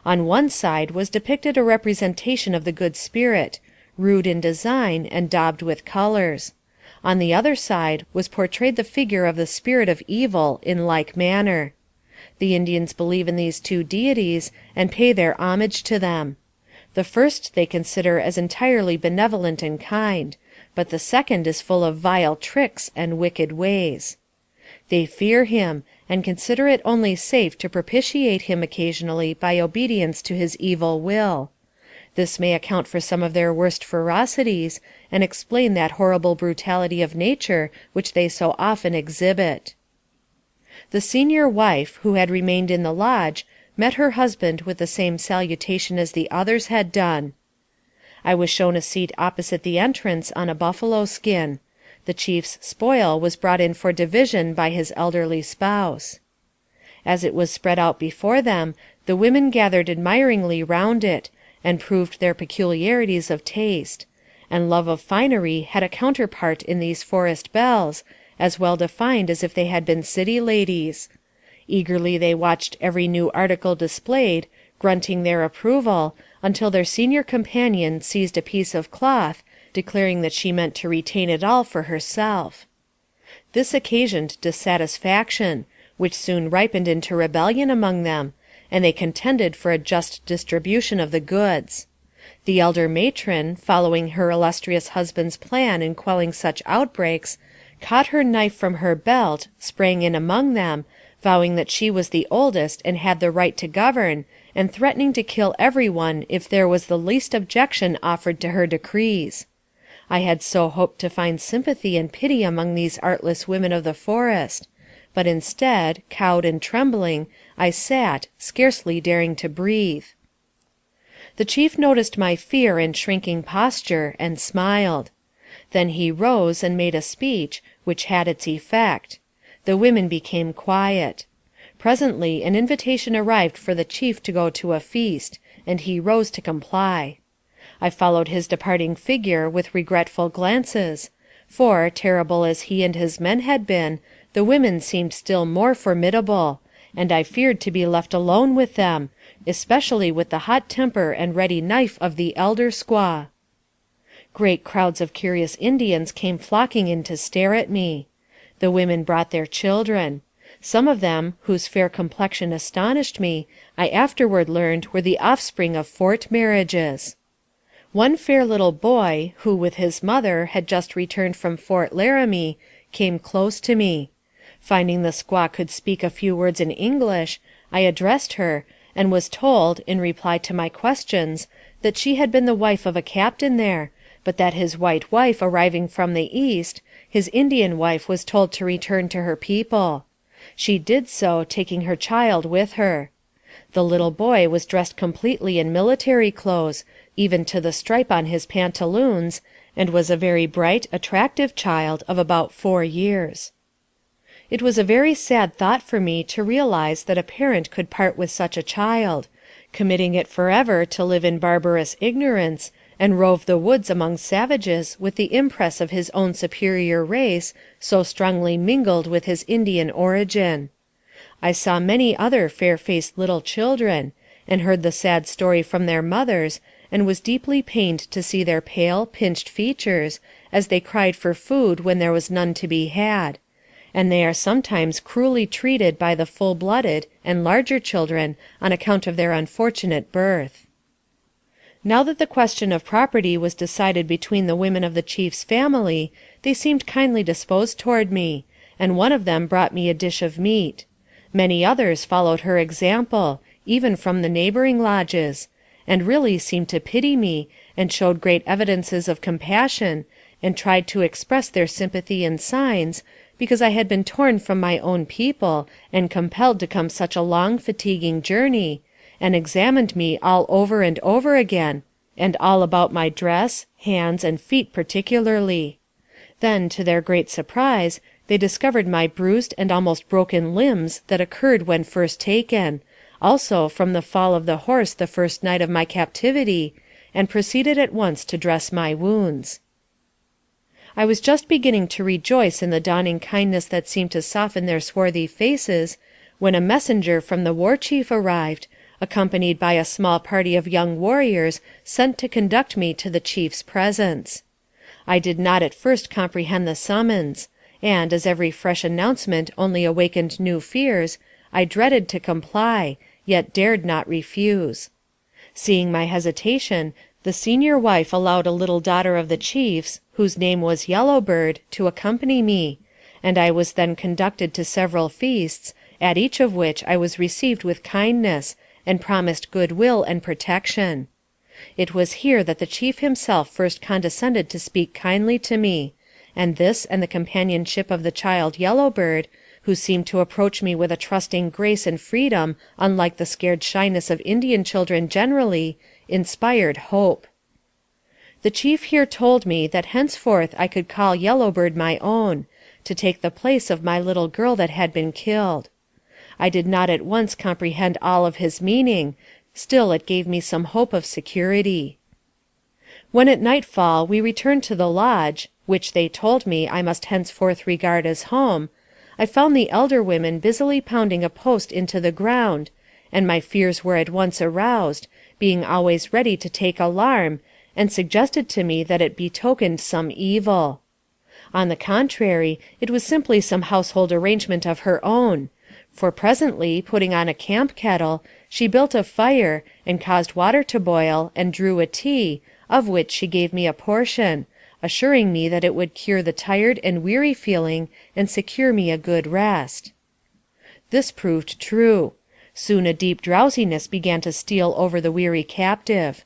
On one side was depicted a representation of the Good Spirit, rude in design and daubed with colors. On the other side was portrayed the figure of the Spirit of Evil in like manner. The Indians believe in these two deities, and pay their homage to them. The first they consider as entirely benevolent and kind, but the second is full of vile tricks and wicked ways. They fear him, and consider it only safe to propitiate him occasionally by obedience to his evil will. This may account for some of their worst ferocities, and explain that horrible brutality of nature which they so often exhibit. The senior wife, who had remained in the lodge, met her husband with the same salutation as the others had done. I was shown a seat opposite the entrance on a buffalo skin. The chief's spoil was brought in for division by his elderly spouse. As it was spread out before them, the women gathered admiringly round it, and proved their peculiarities of taste; and love of finery had a counterpart in these forest belles, as well defined as if they had been city ladies. Eagerly they watched every new article displayed, grunting their approval, until their senior companion seized a piece of cloth, declaring that she meant to retain it all for herself. This occasioned dissatisfaction, which soon ripened into rebellion among them, and they contended for a just distribution of the goods. The elder matron, following her illustrious husband's plan in quelling such outbreaks, caught her knife from her belt, sprang in among them, vowing that she was the oldest and had the right to govern, and threatening to kill every one if there was the least objection offered to her decrees. I had so hoped to find sympathy and pity among these artless women of the forest, but instead, cowed and trembling, I sat, scarcely daring to breathe. The chief noticed my fear and shrinking posture, and smiled. Then he rose and made a speech, which had its effect. The women became quiet. Presently an invitation arrived for the chief to go to a feast, and he rose to comply. I followed his departing figure with regretful glances, for, terrible as he and his men had been, the women seemed still more formidable, and I feared to be left alone with them, especially with the hot temper and ready knife of the elder squaw. Great crowds of curious Indians came flocking in to stare at me. The women brought their children. Some of them, whose fair complexion astonished me, I afterward learned were the offspring of fort marriages. One fair little boy, who with his mother had just returned from Fort Laramie, came close to me. Finding the squaw could speak a few words in English, I addressed her, and was told, in reply to my questions, that she had been the wife of a captain there, but that his white wife arriving from the east, his Indian wife was told to return to her people. She did so, taking her child with her. The little boy was dressed completely in military clothes, even to the stripe on his pantaloons, and was a very bright, attractive child of about 4 years. It was a very sad thought for me to realize that a parent could part with such a child, committing it forever to live in barbarous ignorance, and rove the woods among savages with the impress of his own superior race so strongly mingled with his Indian origin. I saw many other fair-faced little children, and heard the sad story from their mothers, and was deeply pained to see their pale, pinched features, as they cried for food when there was none to be had; and they are sometimes cruelly treated by the full-blooded and larger children on account of their unfortunate birth. Now that the question of property was decided between the women of the chief's family, they seemed kindly disposed toward me, and one of them brought me a dish of meat. Many others followed her example, even from the neighboring lodges, and really seemed to pity me, and showed great evidences of compassion, and tried to express their sympathy in signs, because I had been torn from my own people, and compelled to come such a long fatiguing journey, and examined me all over and over again, and all about my dress, hands, and feet particularly. Then, to their great surprise, they discovered my bruised and almost broken limbs that occurred when first taken, also from the fall of the horse the first night of my captivity, and proceeded at once to dress my wounds. I was just beginning to rejoice in the dawning kindness that seemed to soften their swarthy faces, when a messenger from the war chief arrived, accompanied by a small party of young warriors sent to conduct me to the chief's presence. I did not at first comprehend the summons, and, as every fresh announcement only awakened new fears, I dreaded to comply, yet dared not refuse. Seeing my hesitation, the senior wife allowed a little daughter of the chief's, whose name was Yellow Bird, to accompany me, and I was then conducted to several feasts, at each of which I was received with kindness, and promised good will and protection. It was here that the chief himself first condescended to speak kindly to me, and this and the companionship of the child Yellow Bird, who seemed to approach me with a trusting grace and freedom unlike the scared shyness of Indian children generally, inspired hope. The chief here told me that henceforth I could call Yellow Bird my own, to take the place of my little girl that had been killed. I did not at once comprehend all of his meaning, still it gave me some hope of security. When at nightfall we returned to the lodge, which they told me I must henceforth regard as home, I found the elder women busily pounding a post into the ground, and my fears were at once aroused, being always ready to take alarm, and suggested to me that it betokened some evil. On the contrary, it was simply some household arrangement of her own, for presently, putting on a camp kettle, she built a fire, and caused water to boil, and drew a tea, of which she gave me a portion, assuring me that it would cure the tired and weary feeling, and secure me a good rest. This proved true. Soon a deep drowsiness began to steal over the weary captive.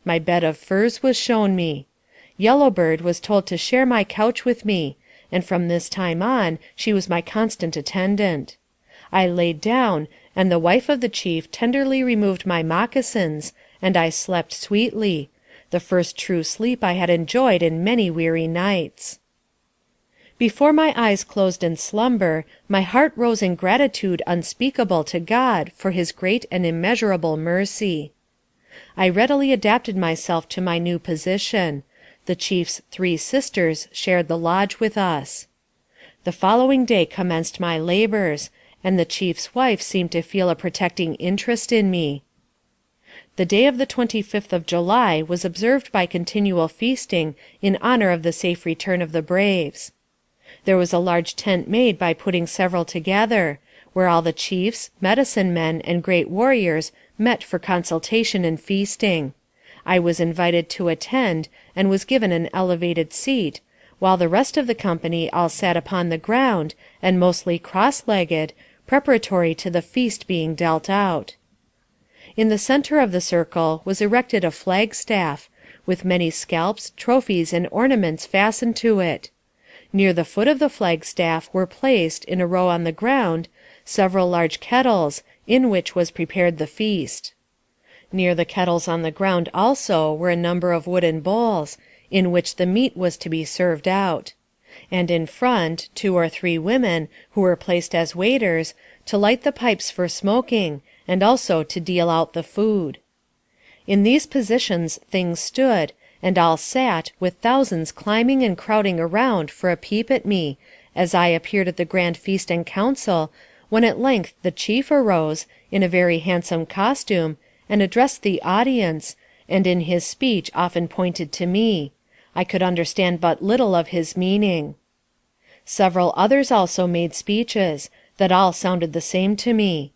My bed of furs was shown me. Yellow Bird was told to share my couch with me, and from this time on she was my constant attendant. I laid down, and the wife of the chief tenderly removed my moccasins, and I slept sweetly, the first true sleep I had enjoyed in many weary nights. Before my eyes closed in slumber, my heart rose in gratitude unspeakable to God for his great and immeasurable mercy. I readily adapted myself to my new position. The chief's 3 sisters shared the lodge with us. The following day commenced my labors, and the chief's wife seemed to feel a protecting interest in me. The day of the 25th of July was observed by continual feasting in honor of the safe return of the braves. There was a large tent made by putting several together, where all the chiefs, medicine men, and great warriors met for consultation and feasting. I was invited to attend, and was given an elevated seat, while the rest of the company all sat upon the ground, and mostly cross-legged, preparatory to the feast being dealt out. In the center of the circle was erected a flagstaff, with many scalps, trophies, and ornaments fastened to it. Near the foot of the flagstaff were placed, in a row on the ground, several large kettles, in which was prepared the feast. Near the kettles on the ground also were a number of wooden bowls, in which the meat was to be served out. And in front 2 or 3 women, who were placed as waiters, to light the pipes for smoking, and also to deal out the food. In these positions things stood, and all sat, with thousands climbing and crowding around for a peep at me, as I appeared at the grand feast and council, when at length the chief arose, in a very handsome costume, and addressed the audience, and in his speech often pointed to me. I could understand but little of his meaning. Several others also made speeches, that all sounded the same to me.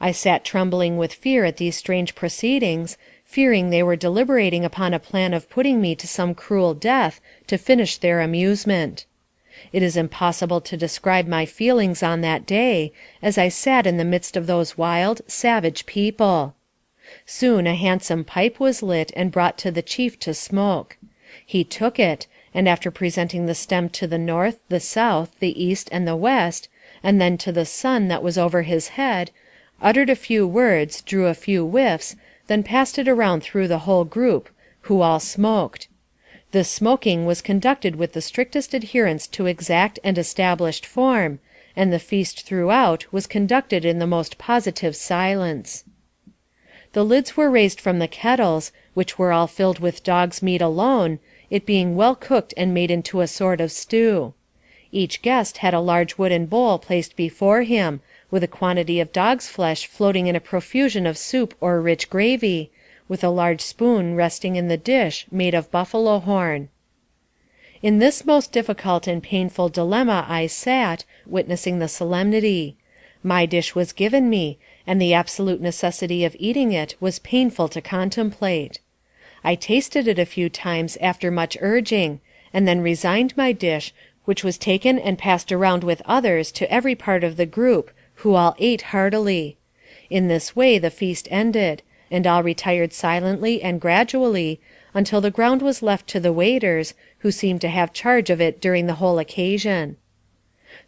I sat trembling with fear at these strange proceedings, fearing they were deliberating upon a plan of putting me to some cruel death to finish their amusement. It is impossible to describe my feelings on that day, as I sat in the midst of those wild, savage people. Soon a handsome pipe was lit and brought to the chief to smoke. He took it, and after presenting the stem to the north, the south, the east, and the west, and then to the sun that was over his head, uttered a few words, drew a few whiffs, then passed it around through the whole group, who all smoked. This smoking was conducted with the strictest adherence to exact and established form, and the feast throughout was conducted in the most positive silence. The lids were raised from the kettles, which were all filled with dog's meat alone, it being well cooked and made into a sort of stew. Each guest had a large wooden bowl placed before him, with a quantity of dog's flesh floating in a profusion of soup or rich gravy, with a large spoon resting in the dish made of buffalo horn. In this most difficult and painful dilemma I sat, witnessing the solemnity. My dish was given me, and the absolute necessity of eating it was painful to contemplate. I tasted it a few times after much urging, and then resigned my dish, which was taken and passed around with others to every part of the group, who all ate heartily. In this way the feast ended, and all retired silently and gradually, until the ground was left to the waiters, who seemed to have charge of it during the whole occasion.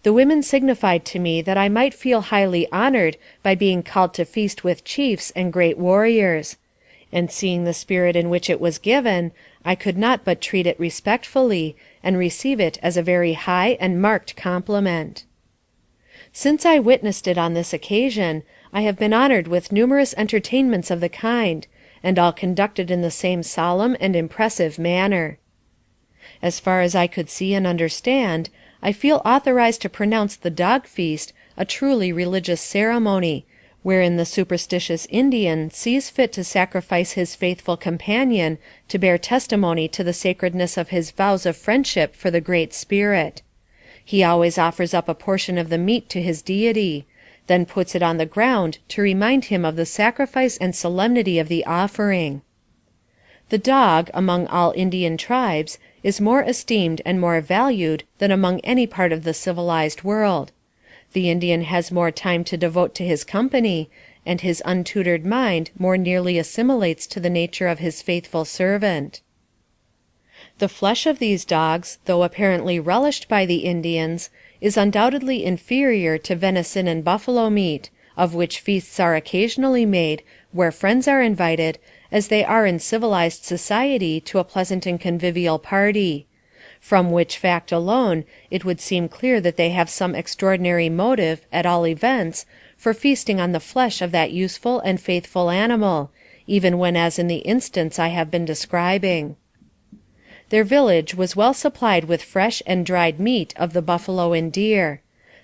The women signified to me that I might feel highly honored by being called to feast with chiefs and great warriors; and seeing the spirit in which it was given, I could not but treat it respectfully, and receive it as a very high and marked compliment. Since I witnessed it on this occasion, I have been honored with numerous entertainments of the kind, and all conducted in the same solemn and impressive manner. As far as I could see and understand, I feel authorized to pronounce the dog feast a truly religious ceremony, wherein the superstitious Indian sees fit to sacrifice his faithful companion to bear testimony to the sacredness of his vows of friendship for the Great Spirit. He always offers up a portion of the meat to his deity, then puts it on the ground to remind him of the sacrifice and solemnity of the offering. The dog, among all Indian tribes, is more esteemed and more valued than among any part of the civilized world. The Indian has more time to devote to his company, and his untutored mind more nearly assimilates to the nature of his faithful servant. The flesh of these dogs, though apparently relished by the Indians, is undoubtedly inferior to venison and buffalo meat, of which feasts are occasionally made, where friends are invited, as they are in civilized society to a pleasant and convivial party; from which fact alone, it would seem clear that they have some extraordinary motive, at all events, for feasting on the flesh of that useful and faithful animal, even when as in the instance I have been describing. Their village was well supplied with fresh and dried meat of the buffalo and deer.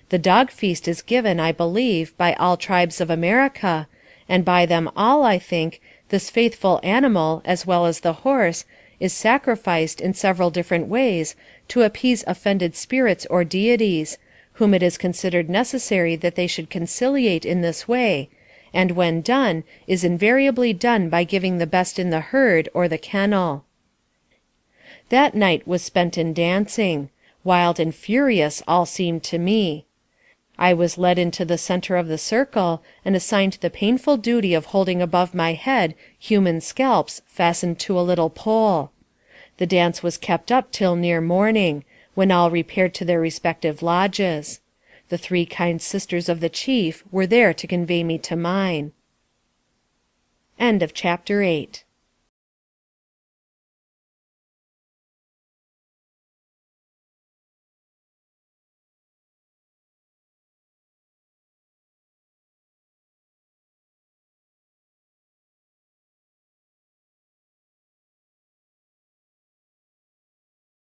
The dog feast is given, I believe, by all tribes of America, and by them all, I think, this faithful animal, as well as the horse, is sacrificed in several different ways to appease offended spirits or deities, whom it is considered necessary that they should conciliate in this way, and when done, is invariably done by giving the best in the herd or the kennel. That night was spent in dancing. Wild and furious all seemed to me. I was led into the center of the circle, and assigned the painful duty of holding above my head human scalps fastened to a little pole. The dance was kept up till near morning, when all repaired to their respective lodges. The 3 kind sisters of the chief were there to convey me to mine. Chapter 9